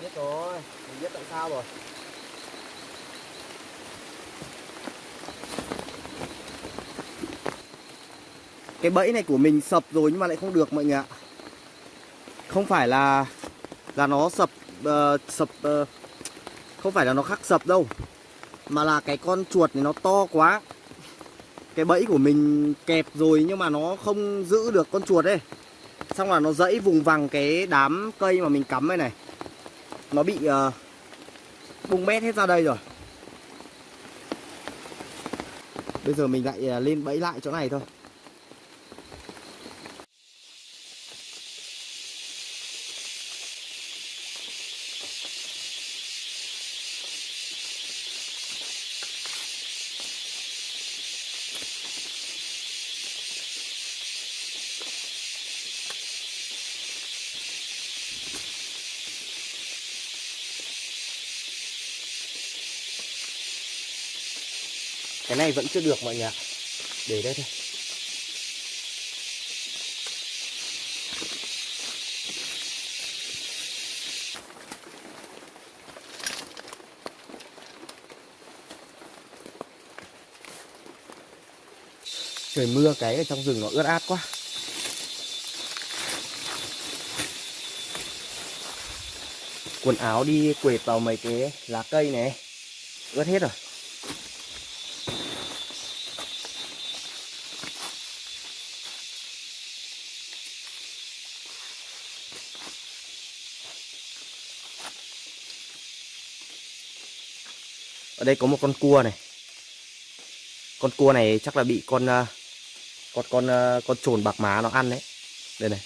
Biết rồi, mình biết tại sao rồi. Cái bẫy này của mình sập rồi nhưng mà lại không được mọi người ạ. Không phải là nó sập không phải là nó khắc sập đâu, mà là cái con chuột này nó to quá. Cái bẫy của mình kẹp rồi nhưng mà nó không giữ được con chuột ấy. Xong là nó dẫy vùng vằng cái đám cây mà mình cắm đây này. Nó bị bung bét hết ra đây rồi. Bây giờ mình lại lên bẫy lại chỗ này thôi. Cái này vẫn chưa được mọi người ạ. Để đây thôi. Trời mưa cái ở trong rừng nó ướt át quá. Quần áo đi quệt vào mấy cái lá cây này ướt hết rồi. Ở đây có một con cua này. Con cua này chắc là bị con trồn bạc má nó ăn đấy. Đây này.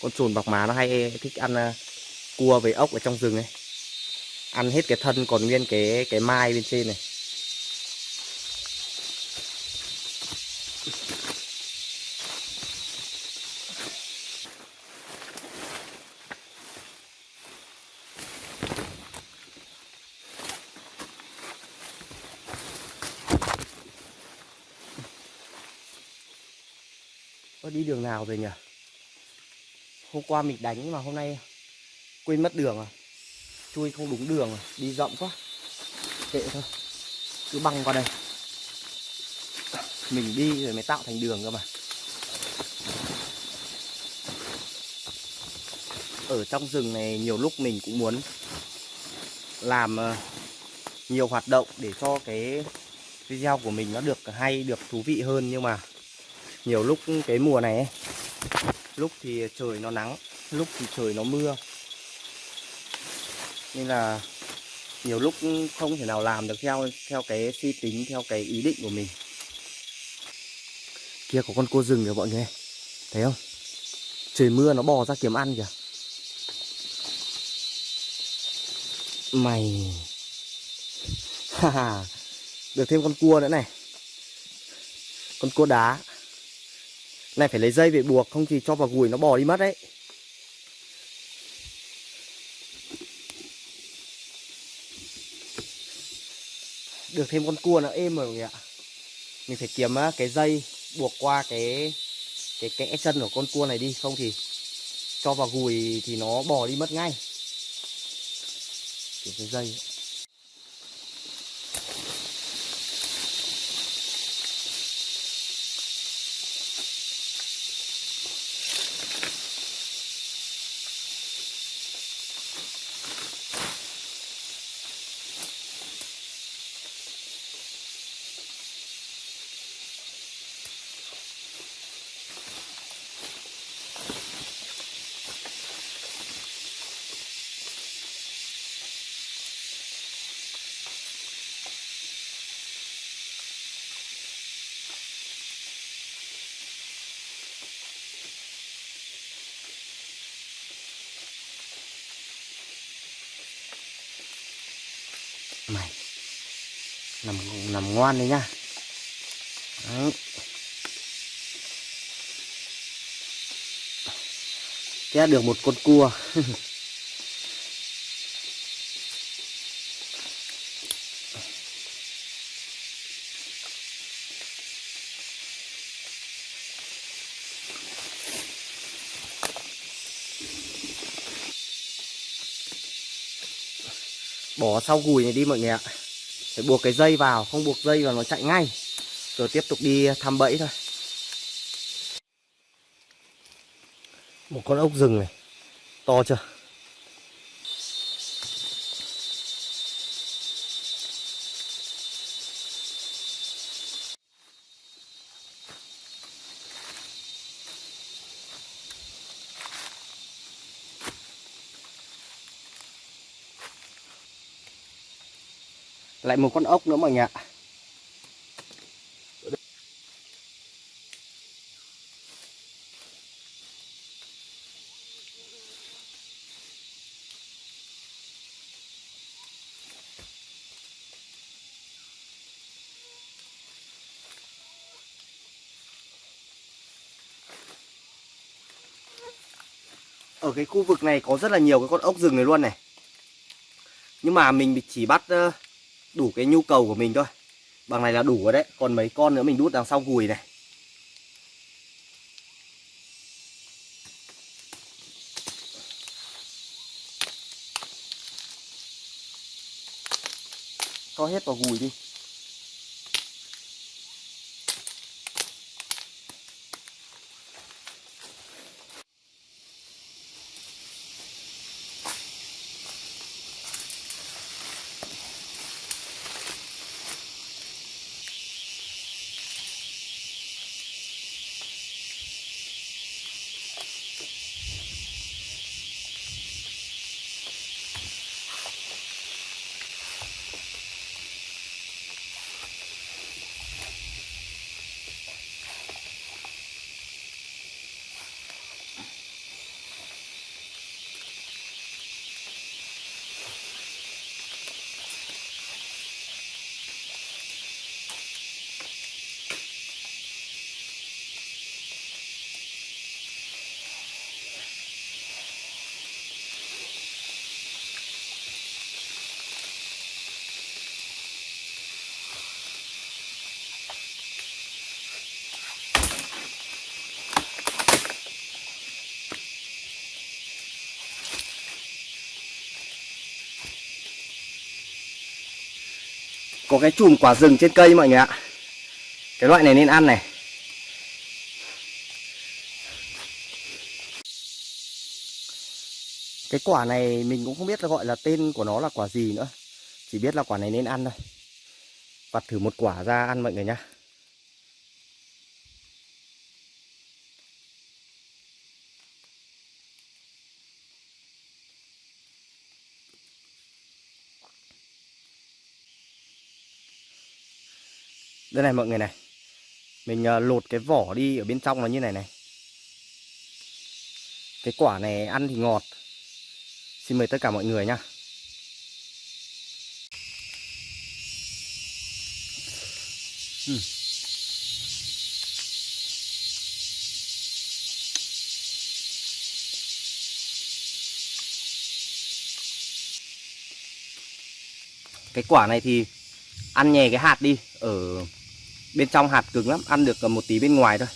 Con trồn bạc má nó hay thích ăn cua với ốc ở trong rừng ấy. Ăn hết cái thân còn nguyên cái mai bên trên này. Có đi đường nào về nhỉ? Hôm qua mình đánh mà hôm nay quên mất đường à. Chui không đúng đường à. Đi rộng quá. Kệ thôi. Cứ băng qua đây. Mình đi rồi mới tạo thành đường cơ mà. Ở trong rừng này nhiều lúc mình cũng muốn làm nhiều hoạt động để cho cái video của mình nó được hay, được thú vị hơn. Nhưng mà nhiều lúc cái mùa này ấy, lúc thì trời nó nắng, lúc thì trời nó mưa, nên là nhiều lúc không thể nào làm được theo cái suy tính, theo cái ý định của mình. Kia có con cua rừng kìa mọi người, thấy không? Trời mưa nó bò ra kiếm ăn kìa. Mày được thêm con cua nữa này. Con cua đá này phải lấy dây về buộc, không thì cho vào gùi nó bò đi mất đấy. Được thêm con cua nó êm rồi mọi người ạ. Mình phải kiếm cái dây buộc qua cái kẽ chân của con cua này đi, không thì cho vào gùi thì nó bò đi mất ngay. Kiếm cái dây ấy. Mày nằm ngoan đấy nhá. Đấy. Thế được một con cua. Bỏ sau gùi này đi mọi người ạ. Phải buộc cái dây vào, không buộc dây vào nó chạy ngay. Rồi tiếp tục đi thăm bẫy thôi. Một con ốc rừng này, to chưa? Lại một con ốc nữa mọi người ạ. Ở cái khu vực này có rất là nhiều cái con ốc rừng này luôn này. Nhưng mà mình chỉ bắt đủ cái nhu cầu của mình thôi. Bằng này là đủ rồi đấy. Còn mấy con nữa mình đút đằng sau gùi này. Cho hết vào gùi đi. Có cái chùm quả rừng trên cây mọi người ạ. Cái loại này nên ăn này. Cái quả này mình cũng không biết là gọi là tên của nó là quả gì nữa. Chỉ biết là quả này nên ăn thôi. Vặt thử một quả ra ăn mọi người nhá. Đây này mọi người này. Mình lột cái vỏ đi, ở bên trong là như này này. Cái quả này ăn thì ngọt. Xin mời tất cả mọi người nhá. Cái quả này thì ăn nhè cái hạt đi. Ở bên trong hạt cứng lắm. Ăn được một tí bên ngoài thôi.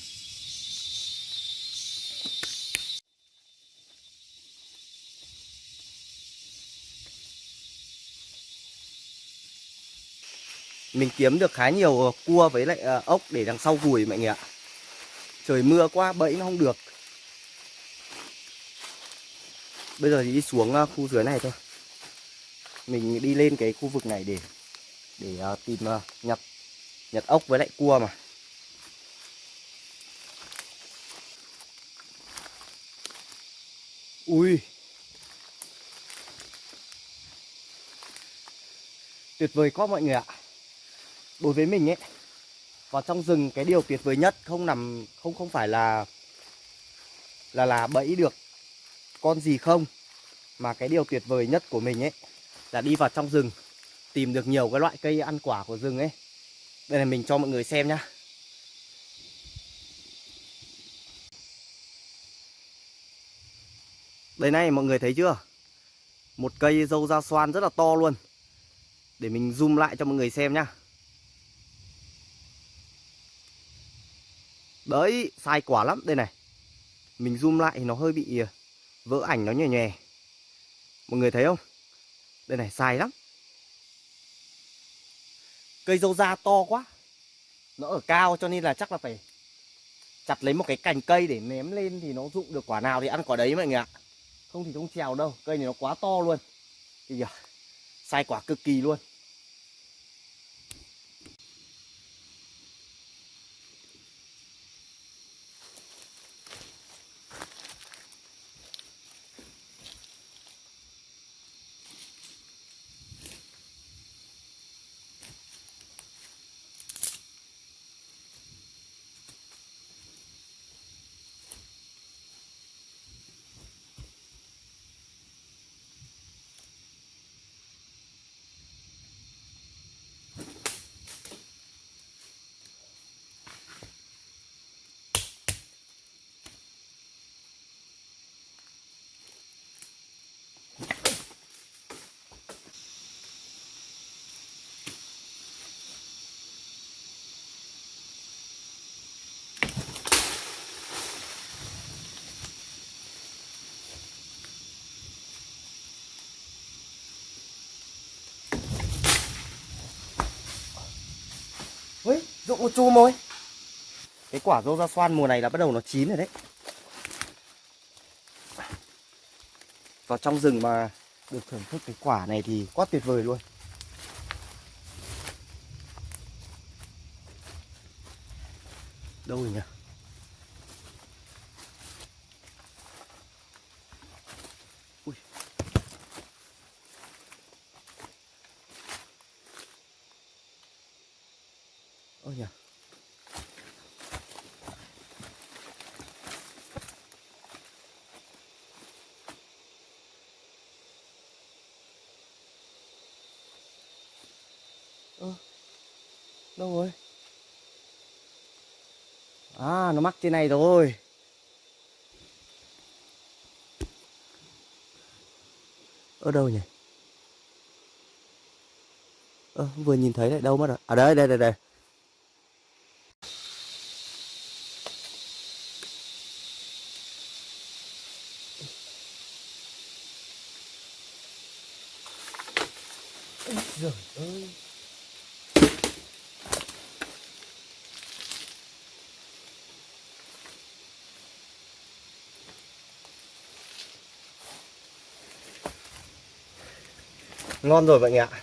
Mình kiếm được khá nhiều cua với lại ốc để đằng sau gùi mọi người ạ. Trời mưa quá bẫy nó không được. Bây giờ thì đi xuống khu dưới này thôi. Mình đi lên cái khu vực này để tìm nhặt ốc với lại cua mà. Ui, tuyệt vời quá mọi người ạ. Đối với mình ấy, vào trong rừng cái điều tuyệt vời nhất không phải là bẫy được con gì không, mà cái điều tuyệt vời nhất của mình ấy là đi vào trong rừng tìm được nhiều cái loại cây ăn quả của rừng ấy. Đây là mình cho mọi người xem nhá. Đây này mọi người thấy chưa? Một cây dâu da xoan rất là to luôn. Để mình zoom lại cho mọi người xem nhá. Đấy, sai quả lắm. Đây này. Mình zoom lại thì nó hơi bị vỡ ảnh, nó nhòe nhòe. Mọi người thấy không? Đây này, sai lắm. Cây dâu da to quá. Nó ở cao cho nên là chắc là phải chặt lấy một cái cành cây để ném lên thì nó rụng được quả nào thì ăn quả đấy mọi người ạ. Không thì không trèo đâu. Cây này nó quá to luôn. Kìa, sai quả cực kỳ luôn. Ui, rụng một chùm rồi. Cái quả dâu da xoan mùa này là bắt đầu nó chín rồi đấy. Vào trong rừng mà được thưởng thức cái quả này thì quá tuyệt vời luôn. Đâu rồi nhỉ? Ui. Ôi nhỉ. Đâu rồi? À, nó mắc trên này rồi. Ở đâu nhỉ? Vừa nhìn thấy lại đâu mất rồi. À đây, đây, đây, đây. Ôi giời ơi. Ngon rồi mọi người ạ.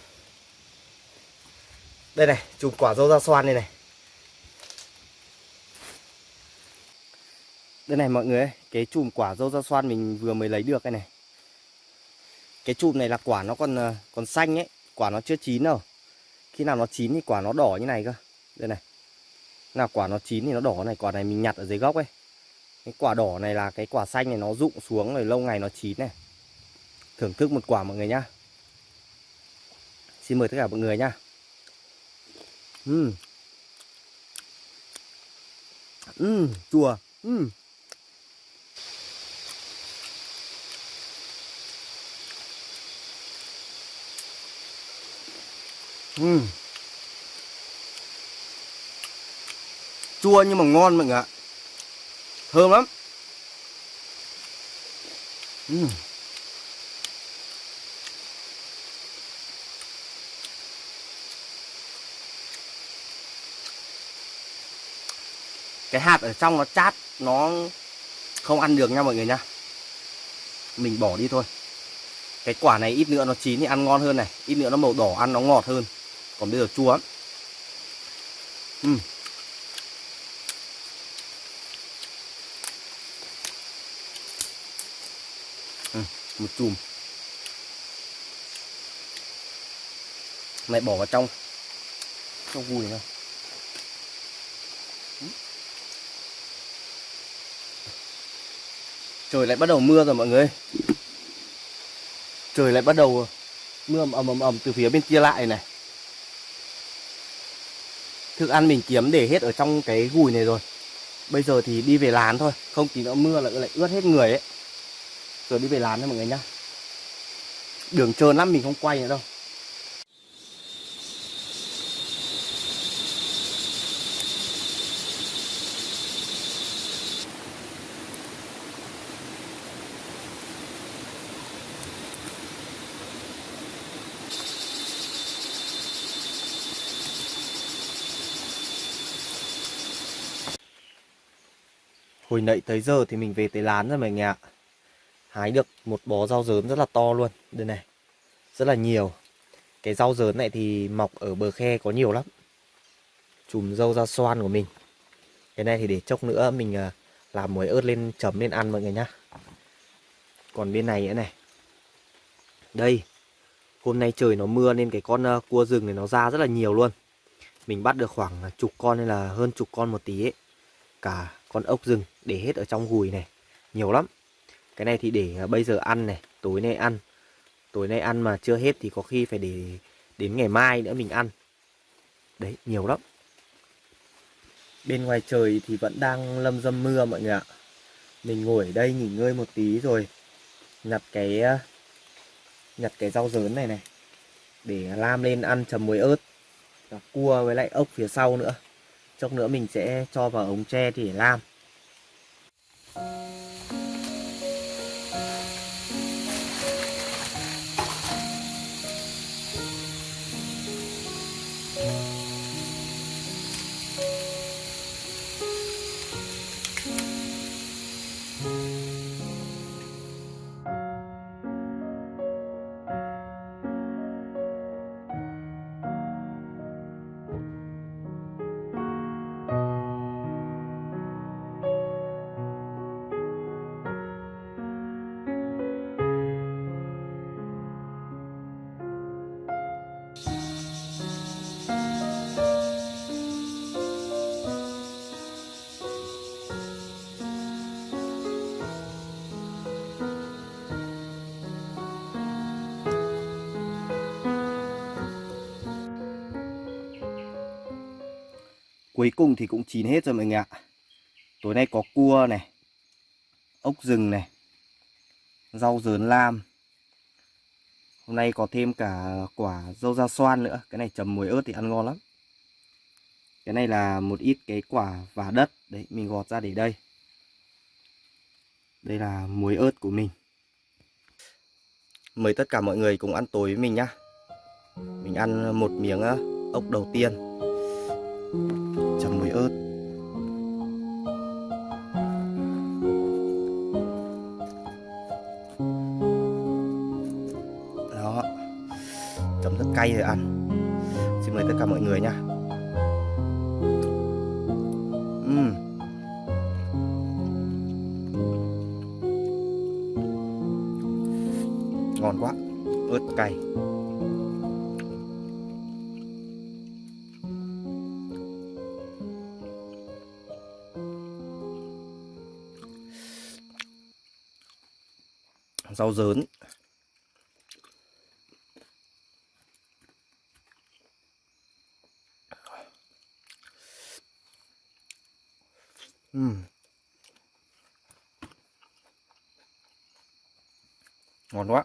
Đây này, chùm quả dâu da xoan đây này. Đây này mọi người ơi, cái chùm quả dâu da xoan mình vừa mới lấy được đây này. Cái chùm này là quả nó còn xanh ấy, quả nó chưa chín đâu. Khi nào nó chín thì quả nó đỏ như này cơ. Đây này. Nào quả nó chín thì nó đỏ này, quả này mình nhặt ở dưới gốc ấy. Cái quả đỏ này là cái quả xanh này nó rụng xuống rồi lâu ngày nó chín này. Thưởng thức một quả mọi người nhá. Xin mời tất cả mọi người nhá. Chua. Chua nhưng mà ngon mọi người ạ. Thơm lắm. Cái hạt ở trong nó chát, nó không ăn được nha mọi người nha. Mình bỏ đi thôi. Cái quả này ít nữa nó chín thì ăn ngon hơn này. Ít nữa nó màu đỏ ăn nó ngọt hơn. Còn bây giờ chua lắm. Một chùm. Lại bỏ vào trong gùi này. Trời lại bắt đầu mưa rồi mọi người. Trời lại bắt đầu mưa ầm từ phía bên kia lại này. Thức ăn mình kiếm để hết ở trong cái gùi này rồi. Bây giờ thì đi về lán thôi. Không tí nữa mưa lại ướt hết người ấy. Rồi đi về lán thôi mọi người nhá. Đường trơn lắm mình không quay nữa đâu. Hồi nãy tới giờ thì mình về tới lán rồi mọi người ạ. Hái được một bó rau dớn rất là to luôn. Đây này. Rất là nhiều. Cái rau dớn này thì mọc ở bờ khe có nhiều lắm. Chùm dâu da xoan của mình. Cái này thì để chốc nữa mình làm muối ớt lên chấm lên ăn mọi người nhá. Còn bên này nữa này. Đây. Hôm nay trời nó mưa nên cái con cua rừng này nó ra rất là nhiều luôn. Mình bắt được khoảng chục con hay là hơn chục con một tí ấy. Cả con ốc rừng để hết ở trong gùi này. Nhiều lắm. Cái này thì để bây giờ ăn này. Tối nay ăn. Tối nay ăn mà chưa hết thì có khi phải để đến ngày mai nữa mình ăn. Đấy, nhiều lắm. Bên ngoài trời thì vẫn đang lâm râm mưa mọi người ạ. Mình ngồi ở đây nghỉ ngơi một tí rồi nhặt cái rau dớn này này để lam lên ăn chấm muối ớt. Và cua với lại ốc phía sau nữa. Chốc nữa mình sẽ cho vào ống tre thì để lam. Cuối cùng thì cũng chín hết rồi mọi người ạ. Tối nay có cua này, ốc rừng này, rau dớn lam. Hôm nay có thêm cả quả dâu da xoan nữa. Cái này chấm muối ớt thì ăn ngon lắm. Cái này là một ít cái quả vả đất. Đấy, mình gọt ra để đây. Đây là muối ớt của mình. Mời tất cả mọi người cùng ăn tối với mình nhá. Mình ăn một miếng ốc đầu tiên, chấm muối ớt. Đó, chấm rất cay rồi ăn. Xin mời tất cả mọi người nhá. Ngon quá, ớt cay. Rau dớn. Ngon quá.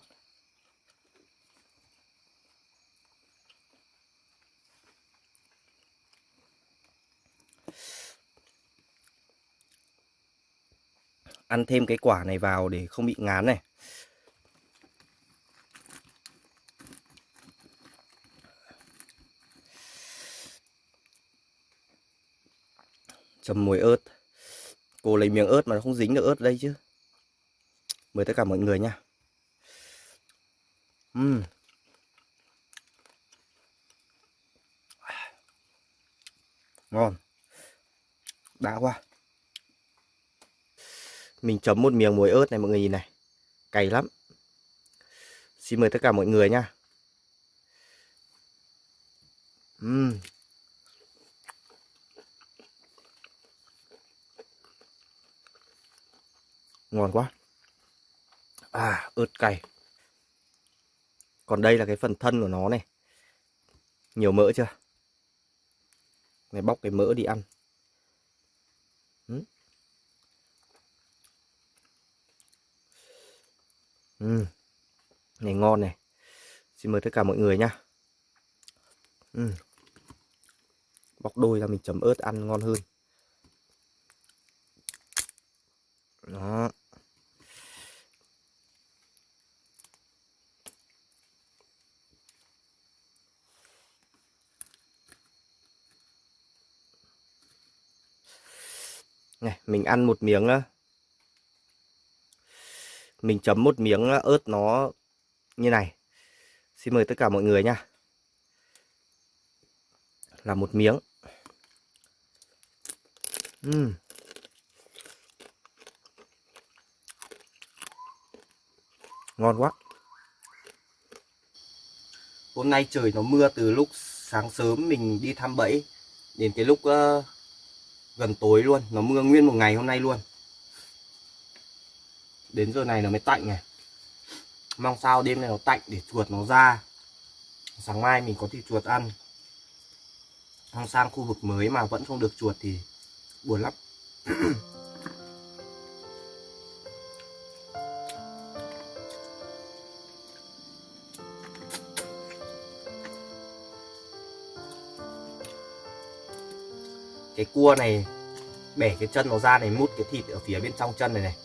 Ăn thêm cái quả này vào để không bị ngán này. Chấm muối ớt. Cô lấy miếng ớt mà nó không dính được ớt đây chứ. Mời tất cả mọi người nha. Ngon. Đã quá. Mình chấm một miếng muối ớt này mọi người nhìn này. Cay lắm. Xin mời tất cả mọi người nha. Ngon quá. Ớt cay. Còn đây là cái phần thân của nó này. Nhiều mỡ chưa? Này, bóc cái mỡ đi ăn. Này ngon này. Xin mời tất cả mọi người nha. Bóc đôi ra mình chấm ớt ăn ngon hơn. Đó. Này, mình ăn một miếng, mình chấm một miếng ớt nó như này. Xin mời tất cả mọi người nha. Là một miếng. Ngon quá. Hôm nay trời nó mưa từ lúc sáng sớm mình đi thăm bẫy đến cái lúc gần tối luôn. Nó mưa nguyên một ngày hôm nay luôn. Đến giờ này nó mới tạnh này. Mong sao đêm nay nó tạnh để chuột nó ra. Sáng mai mình có thịt chuột ăn. Không sang khu vực mới mà vẫn không được chuột thì buồn lắm. Cái cua này bẻ cái chân nó ra này, mút cái thịt ở phía bên trong chân này này,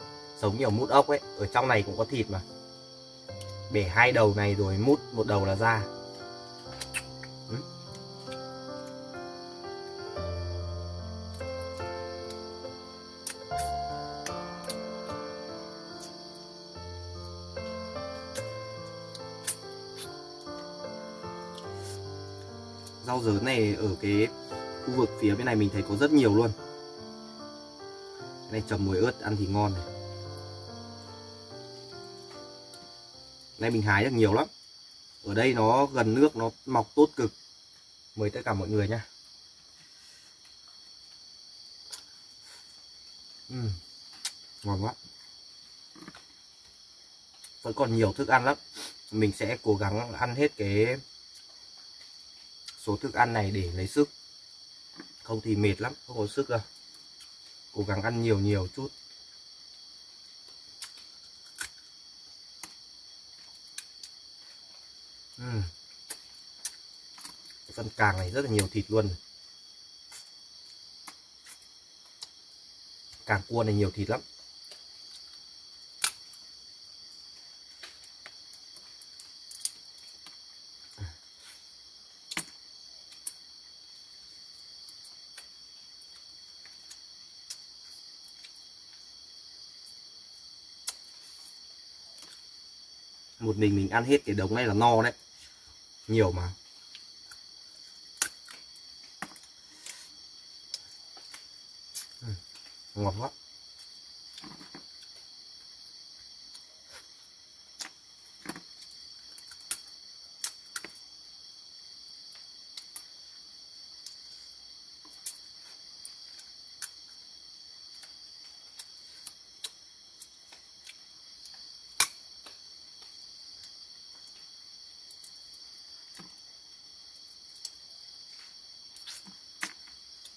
giống như mút ốc ấy. Ở trong này cũng có thịt mà. Bẻ hai đầu này rồi mút một đầu là ra. Rau dớn này ở cái khu vực phía bên này mình thấy có rất nhiều luôn. Cái này chấm muối ớt ăn thì ngon này. Nay mình hái được nhiều lắm. Ở đây nó gần nước, nó mọc tốt cực. Mời tất cả mọi người nha. Ngon quá. Vẫn còn nhiều thức ăn lắm. Mình sẽ cố gắng ăn hết cái số thức ăn này để lấy sức. Không thì mệt lắm, không có sức đâu. Cố gắng ăn nhiều nhiều chút. Phần càng này rất là nhiều thịt luôn. Càng cua này nhiều thịt lắm. Một mình ăn hết cái đống này là no đấy. Nhiều mà. Ngọt quá.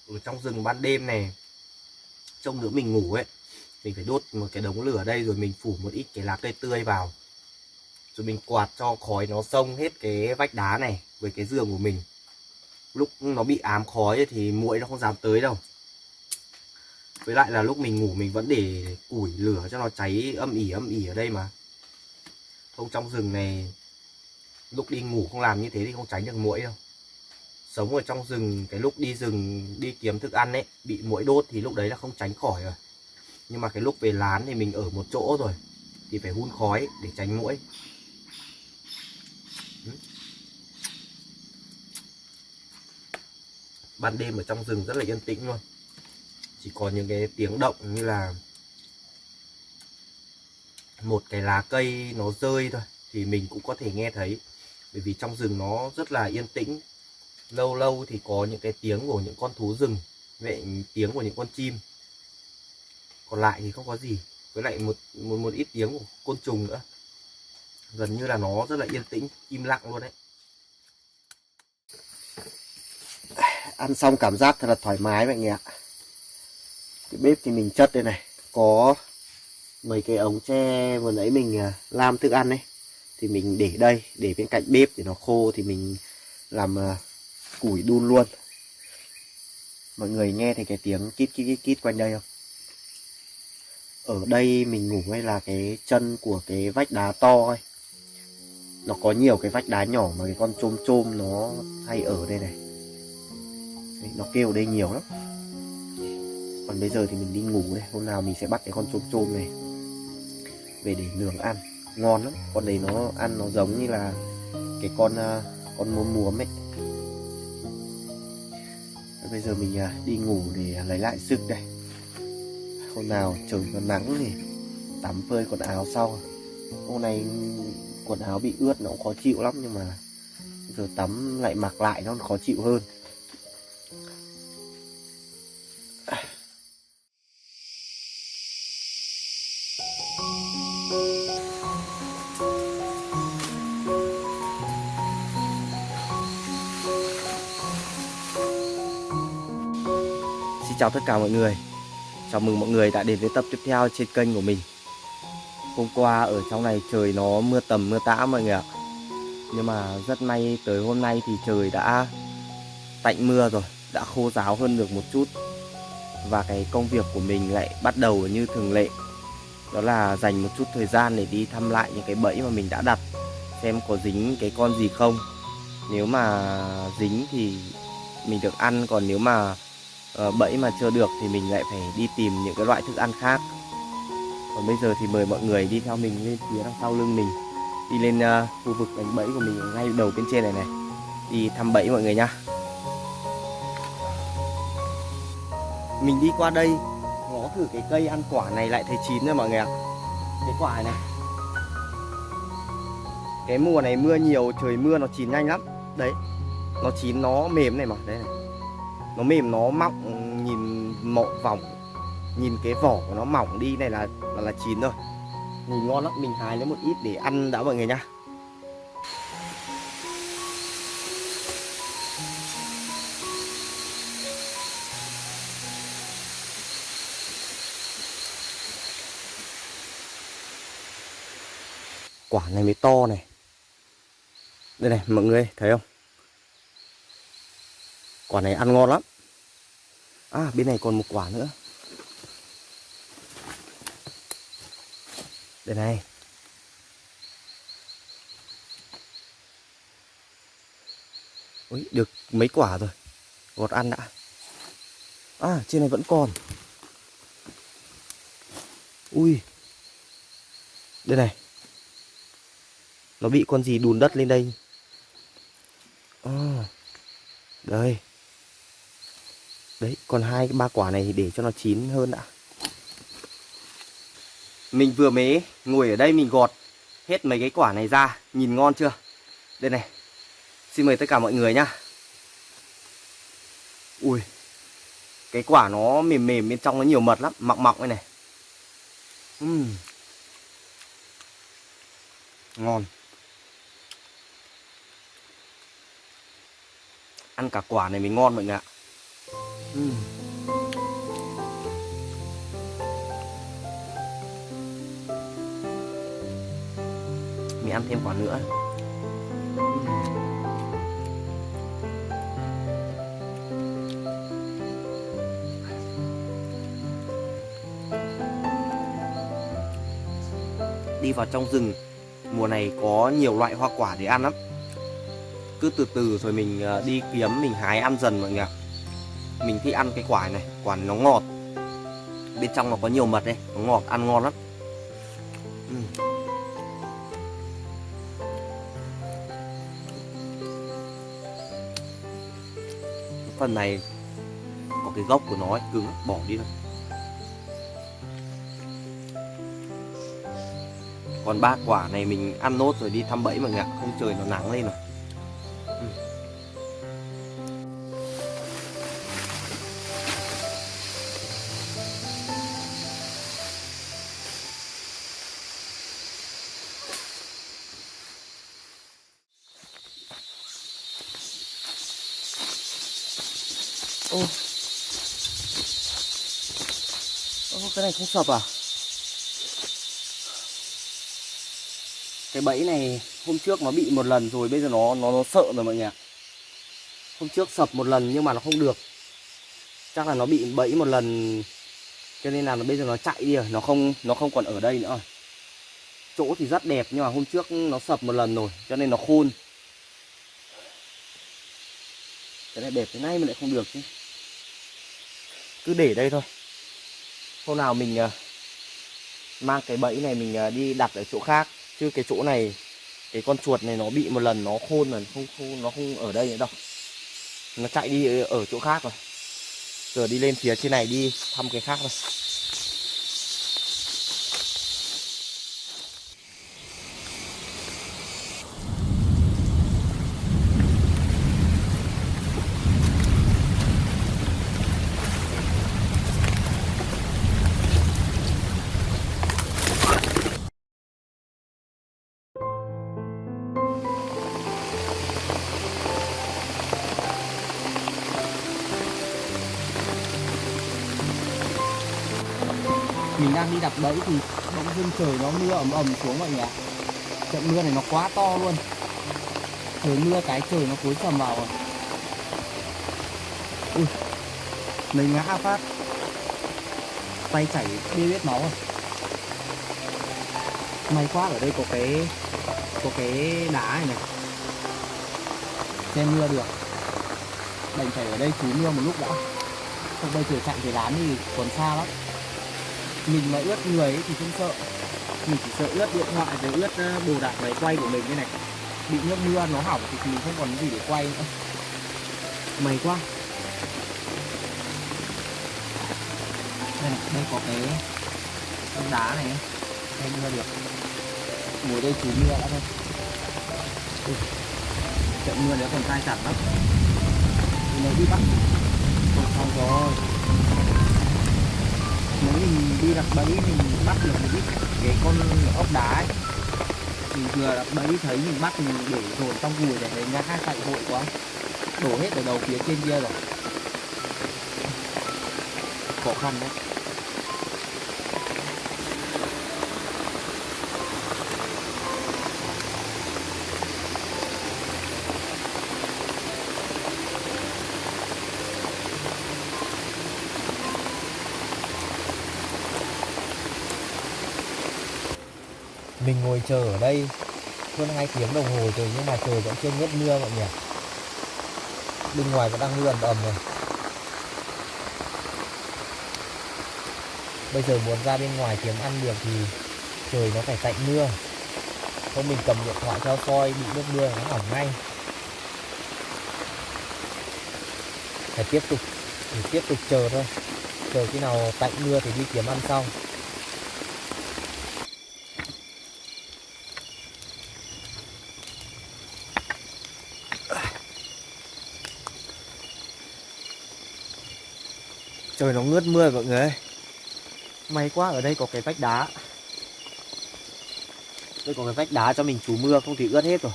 Ở trong rừng ban đêm này, trông nữa mình ngủ ấy, mình phải đốt một cái đống lửa ở đây, rồi mình phủ một ít cái lá cây tươi vào, rồi mình quạt cho khói nó xông hết cái vách đá này với cái giường của mình. Lúc nó bị ám khói ấy, thì muỗi nó không dám tới đâu. Với lại là lúc mình ngủ mình vẫn để củi lửa cho nó cháy âm ỉ ở đây mà. Không, trong rừng này lúc đi ngủ không làm như thế thì không tránh được muỗi đâu. Sống ở trong rừng, cái lúc đi rừng đi kiếm thức ăn ấy, bị muỗi đốt thì lúc đấy là không tránh khỏi rồi. Nhưng mà cái lúc về lán thì mình ở một chỗ rồi thì phải hun khói để tránh muỗi. Ban đêm ở trong rừng rất là yên tĩnh luôn. Chỉ có những cái tiếng động như là một cái lá cây nó rơi thôi thì mình cũng có thể nghe thấy. Bởi vì trong rừng nó rất là yên tĩnh. Lâu lâu thì có những cái tiếng của những con thú rừng, vậy tiếng của những con chim. Còn lại thì không có gì. Với lại một ít tiếng của côn trùng nữa. Gần như là nó rất là yên tĩnh, im lặng luôn đấy. Ăn xong cảm giác thật là thoải mái mọi người ạ. Cái bếp thì mình chất đây này, có mấy cái ống tre vừa nãy mình làm thức ăn ấy, thì mình để đây, để bên cạnh bếp để nó khô thì mình làm củi đun luôn. Mọi người nghe thấy cái tiếng kít kít kít kít quanh đây không? Ở đây mình ngủ ngay là cái chân của cái vách đá to ấy. Nó có nhiều cái vách đá nhỏ mà cái con chôm chôm nó hay ở đây này. Đấy, nó kêu ở đây nhiều lắm. Còn bây giờ thì mình đi ngủ đây. Hôm nào mình sẽ bắt cái con chôm chôm này về để nướng ăn, ngon lắm. Con đấy nó ăn nó giống như là cái con muốm muốm ấy. Bây giờ mình đi ngủ để lấy lại sức đây. Hôm nào trời có nắng thì tắm phơi quần áo sau. Hôm nay quần áo bị ướt nó cũng khó chịu lắm, nhưng mà giờ tắm lại mặc lại nó khó chịu hơn. Xin chào tất cả mọi người. Chào mừng mọi người đã đến với tập tiếp theo trên kênh của mình. Hôm qua ở trong này trời nó mưa tầm mưa tã mọi người ạ. Nhưng mà rất may tới hôm nay thì trời đã tạnh mưa rồi, đã khô ráo hơn được một chút. Và cái công việc của mình lại bắt đầu như thường lệ. Đó là dành một chút thời gian để đi thăm lại những cái bẫy mà mình đã đặt, xem có dính cái con gì không. Nếu mà dính thì mình được ăn, còn nếu mà bẫy mà chưa được thì mình lại phải đi tìm những cái loại thức ăn khác. Còn bây giờ thì mời mọi người đi theo mình lên phía đằng sau lưng mình, đi lên khu vực đánh bẫy của mình ở ngay đầu bên trên này này, đi thăm bẫy mọi người nhá. Mình đi qua đây ngó thử cái cây ăn quả này lại thấy chín rồi mọi người ạ. Cái quả này, cái mùa này mưa nhiều, trời mưa nó chín nhanh lắm. Đấy, nó chín nó mềm này mà, đấy này. Nó mềm, nó mọng, nhìn mọng vòng, nhìn cái vỏ của nó mỏng đi này là chín rồi. Nhìn ngon lắm, mình hái lấy một ít để ăn đã mọi người nhá. Quả này mới to này. Đây này mọi người thấy không? Quả này ăn ngon lắm. À bên này còn một quả nữa. Đây này. Ui, được mấy quả rồi. Gọt ăn đã. À trên này vẫn còn. Ui. Đây này. Nó bị con gì đùn đất lên đây. À, đây. Đấy, còn 2-3 quả này thì để cho nó chín hơn đã. Mình vừa mới ngồi ở đây mình gọt hết mấy cái quả này ra. Nhìn ngon chưa? Đây này. Xin mời tất cả mọi người nhá. Ui. Cái quả nó mềm mềm, bên trong nó nhiều mật lắm. Mọng mọng đây này. Ngon. Ăn cả quả này mới ngon mọi người ạ. Mình ăn thêm quả nữa. Đi vào trong rừng mùa này có nhiều loại hoa quả để ăn lắm. Cứ từ từ rồi mình đi kiếm, mình hái ăn dần mọi người ạ. Mình thích ăn cái quả này, quả nó ngọt. Bên trong nó có nhiều mật đây, nó ngọt, ăn ngon lắm. Phần này có cái gốc của nó ấy, cứng, bỏ đi thôi. Còn 3 quả này mình ăn nốt rồi đi thăm bẫy mọi người ạ. Không trời nó nắng lên rồi. Ô, cái này không sập à? Cái bẫy này hôm trước nó bị một lần rồi, bây giờ nó sợ rồi mọi người ạ. Hôm trước sập một lần nhưng mà nó không được. Chắc là nó bị bẫy một lần cho nên là bây giờ nó chạy đi rồi, nó không còn ở đây nữa. Chỗ thì rất đẹp nhưng mà hôm trước nó sập một lần rồi cho nên nó khôn. Cái này đẹp thế này mà lại không được chứ. Cứ để đây thôi. Hôm nào mình mang cái bẫy này mình đi đặt ở chỗ khác. Chứ cái chỗ này, cái con chuột này nó bị một lần nó khôn rồi, nó không ở đây nữa đâu. Nó chạy đi ở chỗ khác rồi. Giờ đi lên phía trên này đi thăm cái khác thôi. Mình đang đi đặt bẫy thì bỗng dưng trời nó mưa ầm ầm xuống mọi người ạ. Trận mưa này nó quá to luôn. Trời mưa cái trời nó cối sầm vào rồi. Ui, mình ngã phát, tay chảy bê bết máu rồi. May quá ở đây có cái đá này này, che mưa được. Đành phải ở đây trú mưa một lúc đã. Không bây giờ chạy về lán thì còn xa lắm. Mình mà ướt người ấy thì không sợ. Mình chỉ sợ ướt điện thoại với ướt đồ đạc máy quay của mình như này. Bị nước mưa nó hỏng thì mình không còn gì để quay nữa. May quá. Đây này, đây có cái đá này, đây mưa được. Ngồi đây trú mưa đã thôi. Trận mưa nếu còn tai chặt lắm. Mình này đi bắt. Còn xong rồi. Nếu mình đi đặt bẫy mình bắt được một ít cái con ốc đá ấy. Mình vừa đặt bẫy thấy mình bắt mình để dồn trong gùi để thấy ngã chạy vội quá. Đổ hết ở đầu phía trên kia rồi. Khó khăn đấy. Mình ngồi chờ ở đây hơn 2 tiếng đồng hồ rồi nhưng mà trời vẫn chưa ngớt mưa mọi người. Bên ngoài vẫn đang mưa ầm ầm này. Bây giờ muốn ra bên ngoài kiếm ăn được thì trời nó phải tạnh mưa. Không mình cầm điện thoại theo soi bị nước mưa nó hỏng ngay. Phải tiếp tục chờ thôi. Chờ khi nào tạnh mưa thì đi kiếm ăn sau. Trời nó ngớt mưa mọi người ơi. May quá ở đây có cái vách đá. Đây có cái vách đá cho mình trú mưa, không thì ướt hết rồi.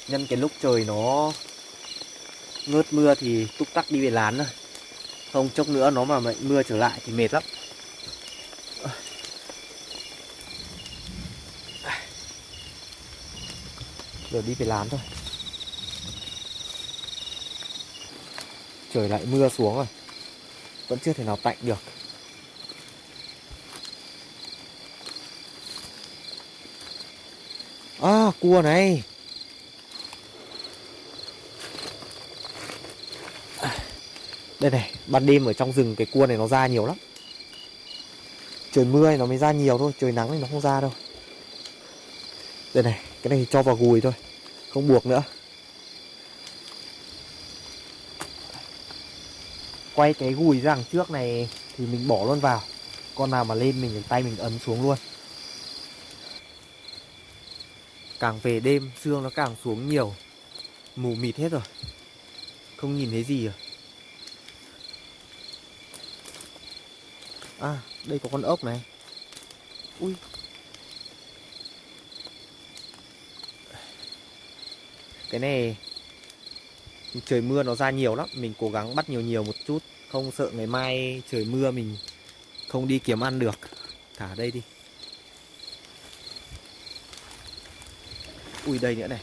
Nhân cái lúc trời nó ngớt mưa thì túc tắc đi về lán thôi. Không chốc nữa nó mà mưa trở lại thì mệt lắm. Giờ đi về lán thôi. Trời lại mưa xuống rồi. Vẫn chưa thể nào tạnh được. À, cua này. Đây này, ban đêm ở trong rừng cái cua này nó ra nhiều lắm. Trời mưa này nó mới ra nhiều thôi, trời nắng thì nó không ra đâu. Đây này, cái này thì cho vào gùi thôi, không buộc nữa. Quay cái gùi ra đằng trước này thì mình bỏ luôn vào. Con nào mà lên mình tay mình ấn xuống luôn. Càng về đêm sương nó càng xuống nhiều. Mù mịt hết rồi. Không nhìn thấy gì rồi. À, đây có con ốc này. Ui. Cái này trời mưa nó ra nhiều lắm. Mình cố gắng bắt nhiều nhiều một chút. Không sợ ngày mai trời mưa mình không đi kiếm ăn được. Thả đây đi. Ui đây nữa này.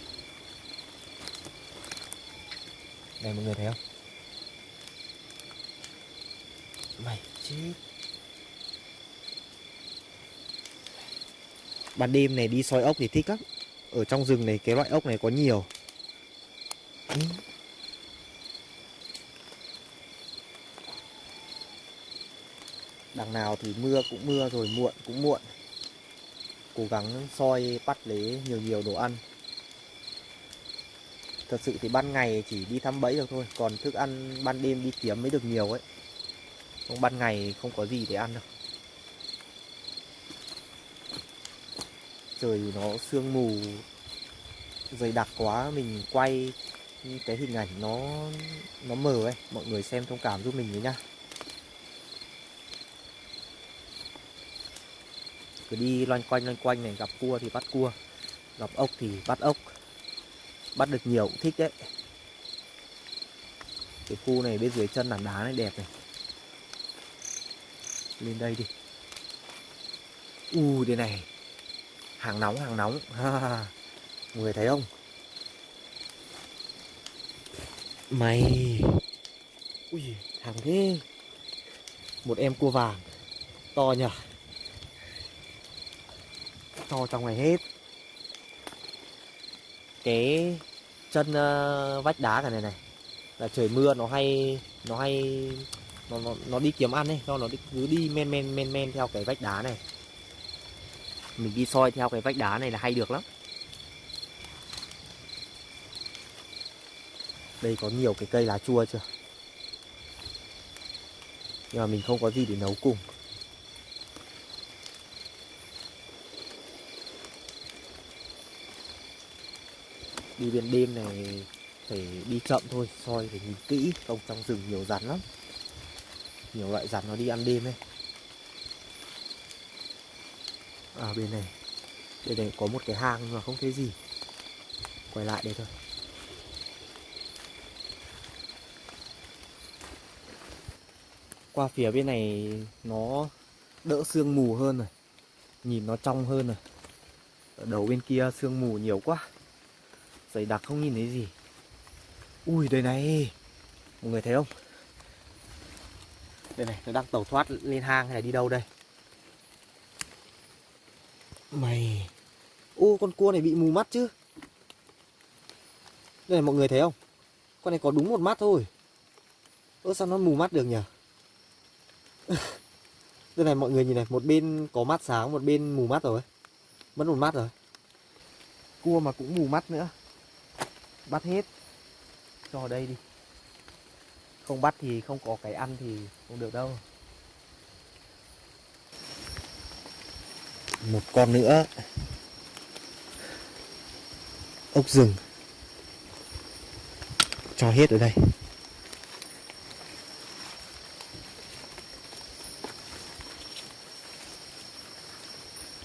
Này mọi người thấy không? Mày chết. Ban đêm này đi soi ốc thì thích lắm. Ở trong rừng này cái loại ốc này có nhiều. Đằng nào thì mưa cũng mưa rồi, muộn cũng muộn. Cố gắng soi bắt lấy nhiều nhiều đồ ăn. Thật sự thì ban ngày chỉ đi thăm bẫy được thôi. Còn thức ăn ban đêm đi kiếm mới được nhiều ấy. Không ban ngày không có gì để ăn đâu. Trời nó sương mù dày đặc quá. Mình quay cái hình ảnh nó mờ ấy. Mọi người xem thông cảm giúp mình với nhá. Cứ đi loanh quanh này, gặp cua thì bắt cua, gặp ốc thì bắt ốc. Bắt được nhiều cũng thích đấy. Cái khu này bên dưới chân tảng đá này đẹp này. Lên đây đi. Đây này. Hàng nóng Mọi người thấy không? Mày. Ui, hàng thế. Một em cua vàng. To nhỉ. To trong này hết. Cái chân vách đá cả này này là trời mưa nó đi kiếm ăn ấy, cho nó cứ đi men theo cái vách đá này. Mình đi soi theo cái vách đá này là hay được lắm. Đây có nhiều cái cây lá chua chưa? Nhưng mà mình không có gì để nấu cùng. Đi bên đêm này phải đi chậm thôi, soi phải nhìn kỹ, không trong rừng nhiều rắn lắm. Nhiều loại rắn nó đi ăn đêm ấy. À bên này có một cái hang nhưng mà không thấy gì. Quay lại đây thôi. Qua phía bên này nó đỡ sương mù hơn rồi. Nhìn nó trong hơn rồi. Ở đầu bên kia sương mù nhiều quá. Dày đặc không nhìn thấy gì. Ui đây này. Mọi người thấy không? Đây này, nó đang tẩu thoát lên hang hay là đi đâu đây? Mày. Ô, con cua này bị mù mắt chứ. Đây này mọi người thấy không? Con này có đúng một mắt thôi. Ơ sao nó mù mắt được nhỉ? Đây này mọi người nhìn này, một bên có mắt sáng, một bên mù mắt rồi. Mất một mắt rồi. Cua mà cũng mù mắt nữa. Bắt hết. Cho vào đây đi. Không bắt thì không có cái ăn thì không được đâu. Một con nữa. Ốc rừng. Cho hết ở đây.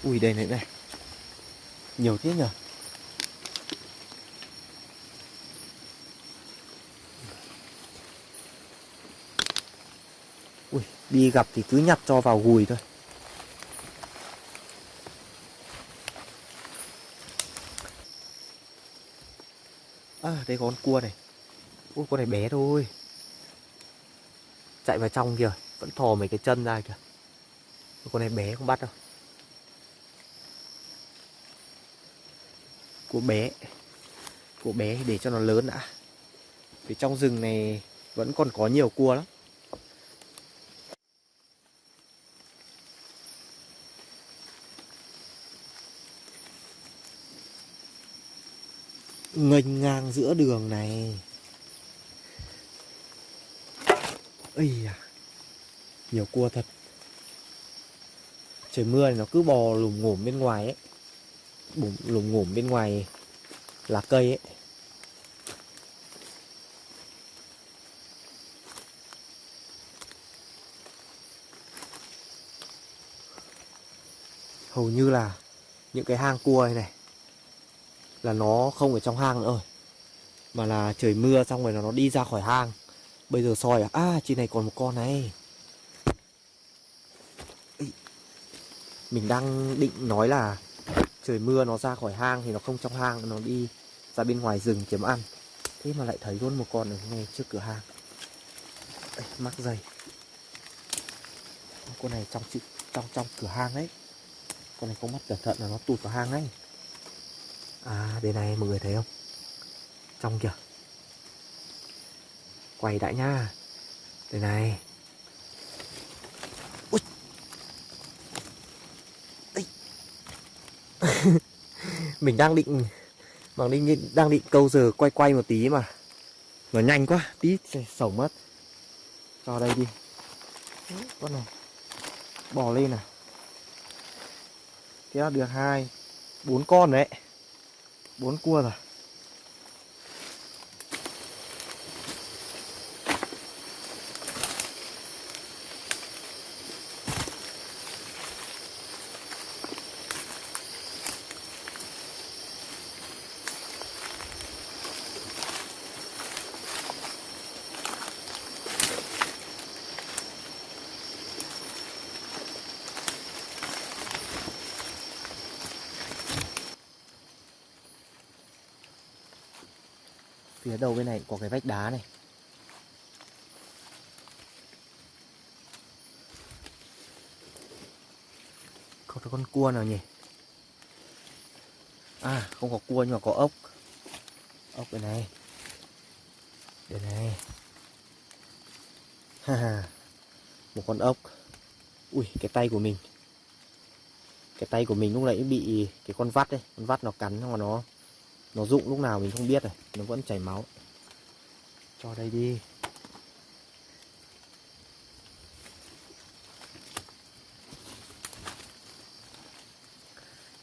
Ui đây này này. Nhiều thế nhỉ. Ui, đi gặp thì cứ nhặt cho vào gùi thôi. À, đây có con cua này. Ui, con này bé thôi. Chạy vào trong kìa, vẫn thò mấy cái chân ra kìa. Con này bé không bắt đâu. Cua bé. Cua bé để cho nó lớn đã. Vì trong rừng này vẫn còn có nhiều cua lắm. Nghênh ngang giữa đường này. Ây à, nhiều cua thật. Trời mưa thì nó cứ bò lùm ngủm bên ngoài ấy. Lùm ngủm bên ngoài lá cây ấy. Hầu như là những cái hang cua này là nó không ở trong hang nữa rồi, mà là trời mưa xong rồi nó đi ra khỏi hang. Bây giờ soi à, trên này còn một con này. Mình đang định nói là trời mưa nó ra khỏi hang thì nó không trong hang, nó đi ra bên ngoài rừng kiếm ăn. Thế mà lại thấy luôn một con ở ngay trước cửa hang. Ê, mắc dây. Con này trong cửa hang đấy. Con này không bắt cẩn thận là nó tụt vào hang đấy. À đây này mọi người thấy không? Trong kìa. Quay đại nha. Đây này. Ui. Mình đang định câu giờ quay một tí mà nó nhanh quá, tí sổng mất. Cho đây đi. Con này bò lên nào. Thế là được 4 con đấy. 4 cua rồi. Phía đầu bên này có cái vách đá này. Không có con cua nào nhỉ? À không có cua nhưng mà có ốc. Ốc bên này. Đây này. Một con ốc. Ui cái tay của mình. Cái tay của mình lúc nãy bị cái con vắt đấy. Con vắt nó cắn nhưng mà nó rụng lúc nào mình không biết rồi. Nó vẫn chảy máu. Cho đây đi.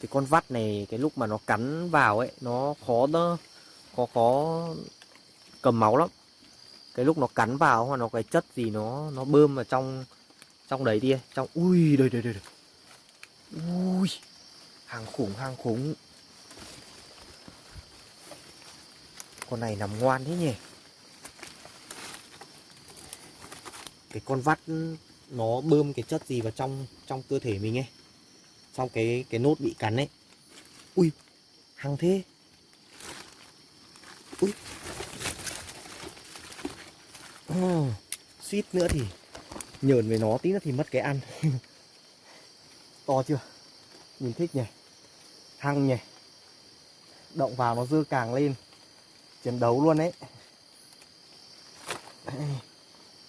Cái con vắt này cái lúc mà nó cắn vào ấy nó khó cầm máu lắm. Cái lúc nó cắn vào hoặc nó cái chất gì nó bơm vào trong đấy đi, trong ui đây. Ui hàng khủng. Con này nằm ngoan thế nhỉ. Cái con vắt nó bơm cái chất gì vào trong cơ thể mình ấy, trong cái nốt bị cắn ấy. Ui hăng thế. Ui suýt nữa thì nhờn với nó tí nữa thì mất cái ăn. To chưa? Nhìn thích nhỉ. hăng nhỉ. Động vào nó dư càng lên. Chiến đấu luôn đấy.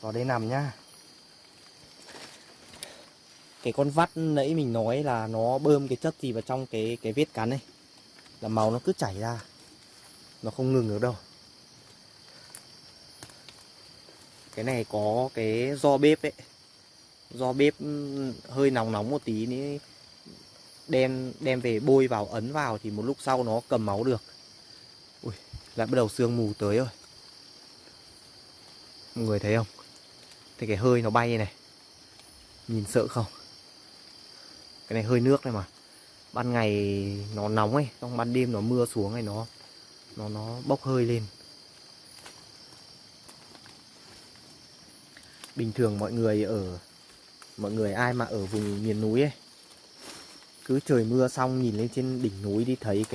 Vào đây nằm nhá. Cái con vắt nãy mình nói là nó bơm cái chất gì vào trong cái vết cắn này, là máu nó cứ chảy ra, nó không ngừng được đâu. Cái này có cái do bếp ấy, do bếp hơi nóng nóng một tí ní, đem về bôi vào, ấn vào thì một lúc sau nó cầm máu được. Ui, lại bắt đầu sương mù tới rồi. Mọi người thấy không? Thấy cái hơi nó bay này, nhìn sợ không? Cái này hơi nước này mà. Ban ngày nó nóng ấy, trong ban đêm nó mưa xuống này, nó bốc hơi lên. Bình thường mọi người ai mà ở vùng miền núi ấy, cứ trời mưa xong nhìn lên trên đỉnh núi đi, thấy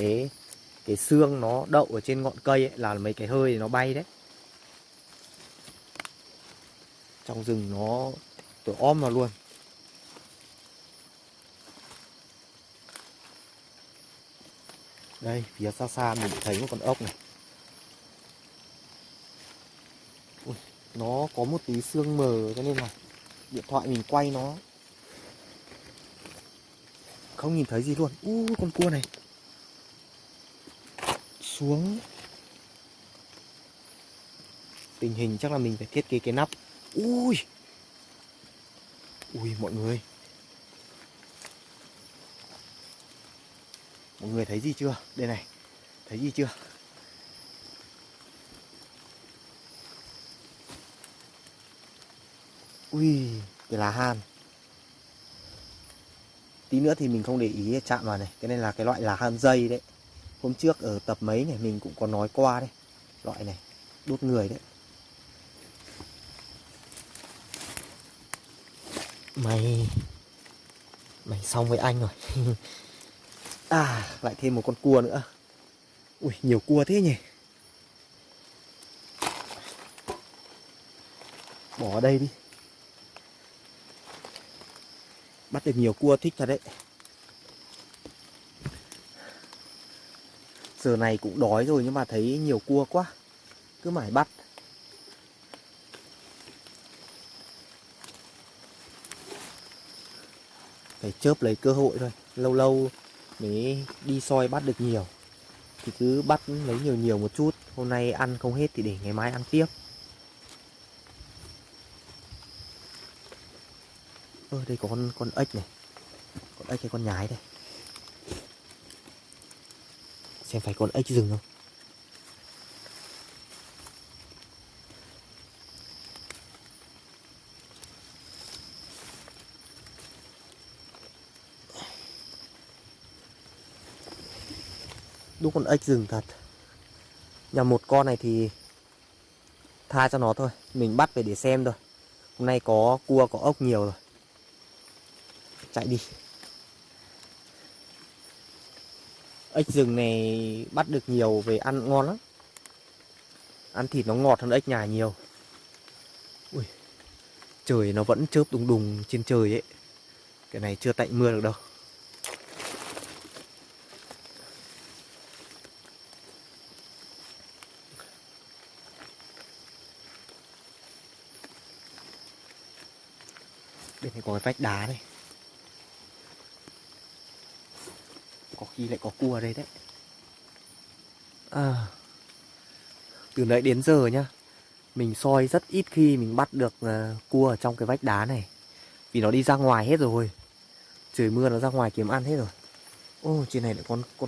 cái sương nó đậu ở trên ngọn cây ấy, là mấy cái hơi nó bay đấy. Trong rừng nó tối om vào luôn. Đây, phía xa xa mình thấy một con ốc này. Ui, nó có một tí sương mờ cho nên là điện thoại mình quay nó không nhìn thấy gì luôn. Con cua này xuống. Tình hình chắc là mình phải thiết kế cái nắp. Ui mọi người, mọi người thấy gì chưa? Đây này, thấy gì chưa? Ui, cái lá han. Tí nữa thì mình không để ý chạm vào này. Cái này là cái loại lá han dây đấy. Hôm trước ở tập mấy này mình cũng có nói qua đấy. Loại này, đốt người đấy. Mày xong với anh rồi. Lại thêm một con cua nữa. Ui, nhiều cua thế nhỉ. Bỏ ở đây đi. Bắt được nhiều cua thích thật đấy. Giờ này cũng đói rồi nhưng mà thấy nhiều cua quá, cứ mãi bắt. Phải chớp lấy cơ hội thôi. Lâu lâu mới đi soi bắt được nhiều thì cứ bắt lấy nhiều một chút. Hôm nay ăn không hết thì để ngày mai ăn tiếp. Đây có con ếch này. Con ếch hay con nhái đây. Xem phải con ếch rừng không. Đúng con ếch rừng thật. Nhà một con này thì tha cho nó thôi, mình bắt về để xem thôi. Hôm nay có cua có ốc nhiều rồi. Chạy đi. Ếch rừng này bắt được nhiều về ăn ngon lắm. Ăn thịt nó ngọt hơn ếch nhà nhiều. Ui, trời nó vẫn chớp đùng đùng trên trời ấy. Cái này chưa tạnh mưa được đâu. Bên này có cái vách đá này. Có khi lại có cua ở đây đấy. Từ nãy đến giờ nhá, mình soi rất ít khi mình bắt được cua ở trong cái vách đá này. Vì nó đi ra ngoài hết rồi. Trời mưa nó ra ngoài kiếm ăn hết rồi. Trên này lại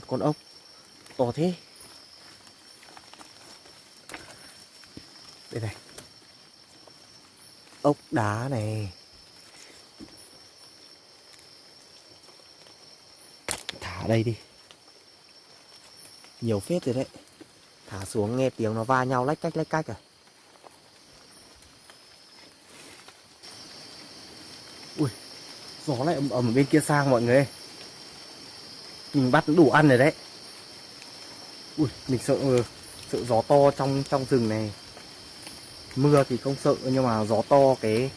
con ốc to thế. Đây này, ốc đá này. Thả ở đây đi. Nhiều phết rồi đấy. Thả xuống nghe tiếng nó va nhau lách cách rồi. Ui, gió lại ầm ầm ở bên kia sang mọi người. Mình bắt đủ ăn rồi đấy. Ui, mình sợ gió to trong rừng này. Mưa thì không sợ nhưng mà gió to cái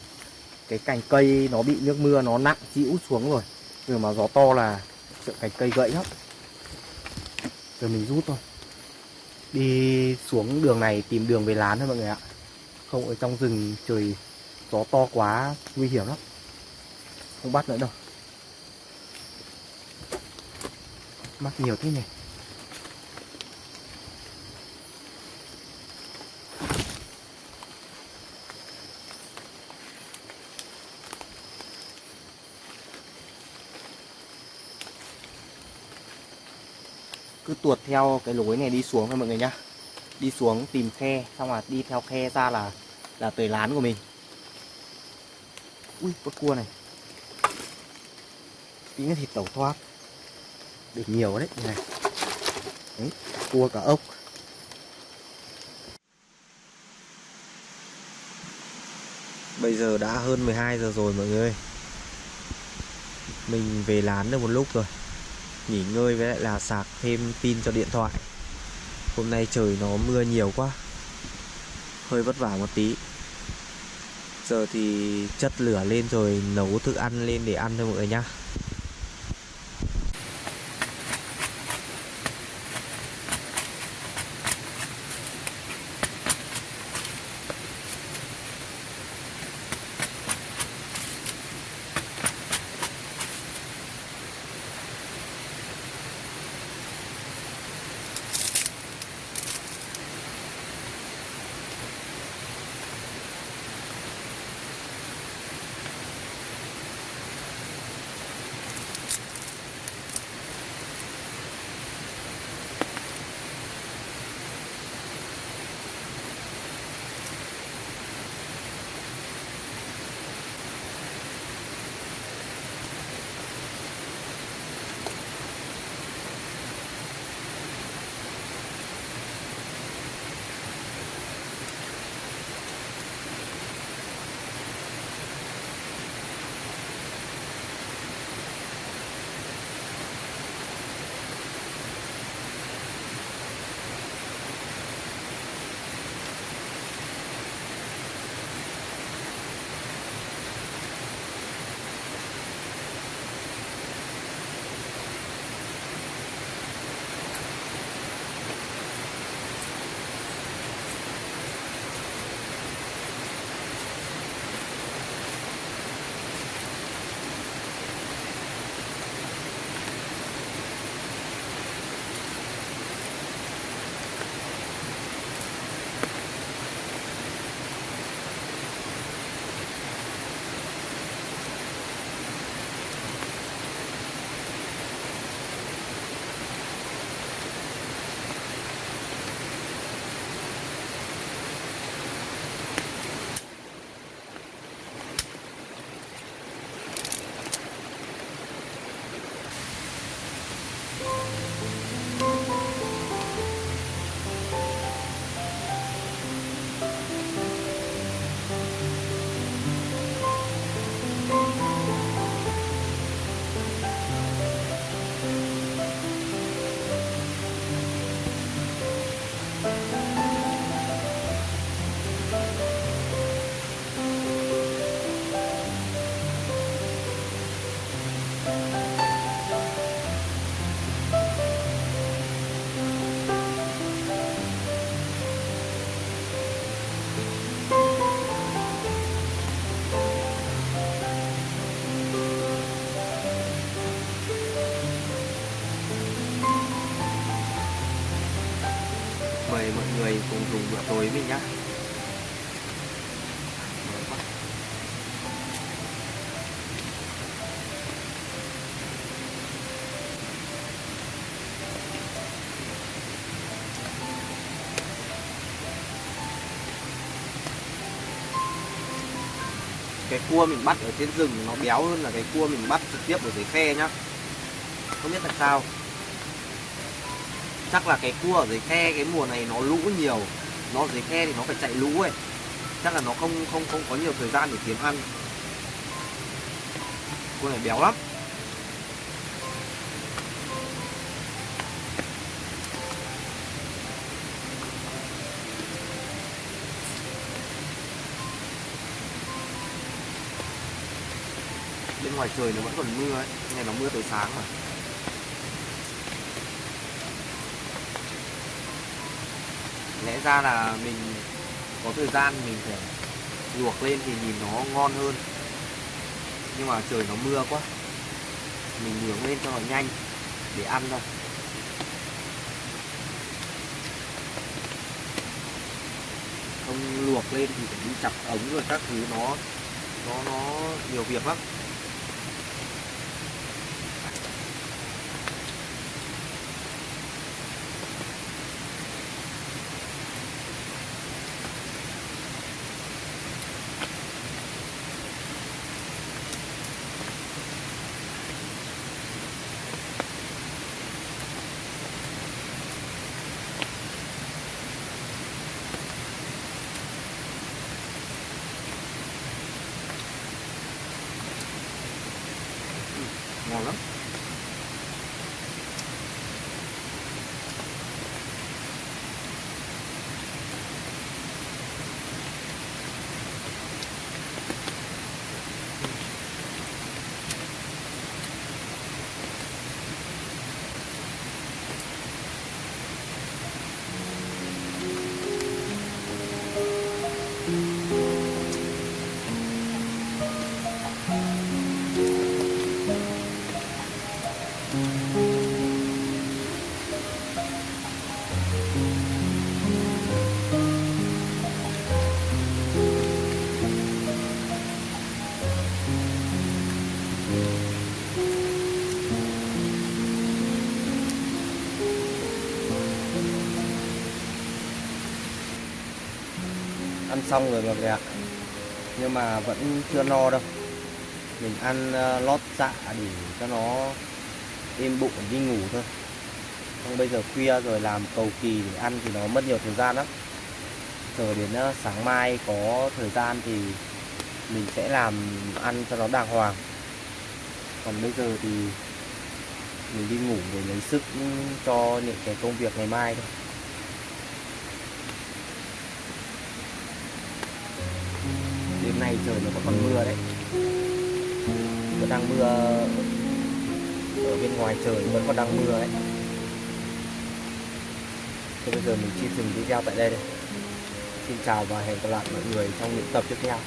cành cây nó bị nước mưa nó nặng chĩu xuống rồi. Nhưng mà gió to là sợ cành cây gãy lắm. Giờ mình rút thôi. Đi xuống đường này tìm đường về lán thôi mọi người ạ. Không ở trong rừng trời gió to quá nguy hiểm lắm. Không bắt nữa đâu. Mắc nhiều thế này. Cứ tuột theo cái lối này đi xuống thôi mọi người nhá. Đi xuống tìm khe, xong là đi theo khe ra là tới lán của mình. Ui, con cua này. Tí nữa thì tẩu thoát. Được nhiều đấy, này. Đấy, cua cả ốc. Bây giờ đã hơn 12 giờ rồi mọi người. Mình về lán được một lúc rồi. Nghỉ ngơi với lại là sạc thêm pin cho điện thoại. Hôm nay trời nó mưa nhiều quá, hơi vất vả một tí. Giờ thì chất lửa lên rồi nấu thức ăn lên để ăn thôi mọi người nhá. Mời mọi người cùng dùng bữa tối với mình nhá. Cái cua mình bắt ở trên rừng nó béo hơn là cái cua mình bắt trực tiếp ở dưới khe nhá. Không biết tại sao. Chắc là cái cua ở dưới khe cái mùa này nó lũ nhiều. Nó ở dưới khe thì nó phải chạy lũ ấy. Chắc là nó không có nhiều thời gian để kiếm ăn. Cua này béo lắm. Bên ngoài trời nó vẫn còn mưa ấy, này nó mưa tới sáng mà. lẽ ra là mình có thời gian mình phải luộc lên thì nhìn nó ngon hơn, nhưng mà trời nó mưa quá, mình nướng lên cho nó nhanh để ăn thôi. Không luộc lên thì phải đi chặt ống rồi các thứ, nó nhiều việc lắm. Ngon lắm. Ăn xong rồi mọi người ạ, nhưng mà vẫn chưa no đâu. Mình ăn lót dạ để cho nó êm bụng đi ngủ thôi. Xong bây giờ khuya rồi làm cầu kỳ để ăn thì nó mất nhiều thời gian lắm. Chờ đến sáng mai có thời gian thì mình sẽ làm ăn cho nó đàng hoàng. Còn bây giờ thì mình đi ngủ để lấy sức cho những cái công việc ngày mai thôi. Đêm nay trời nó vẫn còn mưa đấy, vẫn đang mưa ở bên ngoài, trời vẫn còn đang mưa đấy. Thế bây giờ mình xin dừng video tại đây đây. Xin chào và hẹn gặp lại mọi người trong những tập tiếp theo.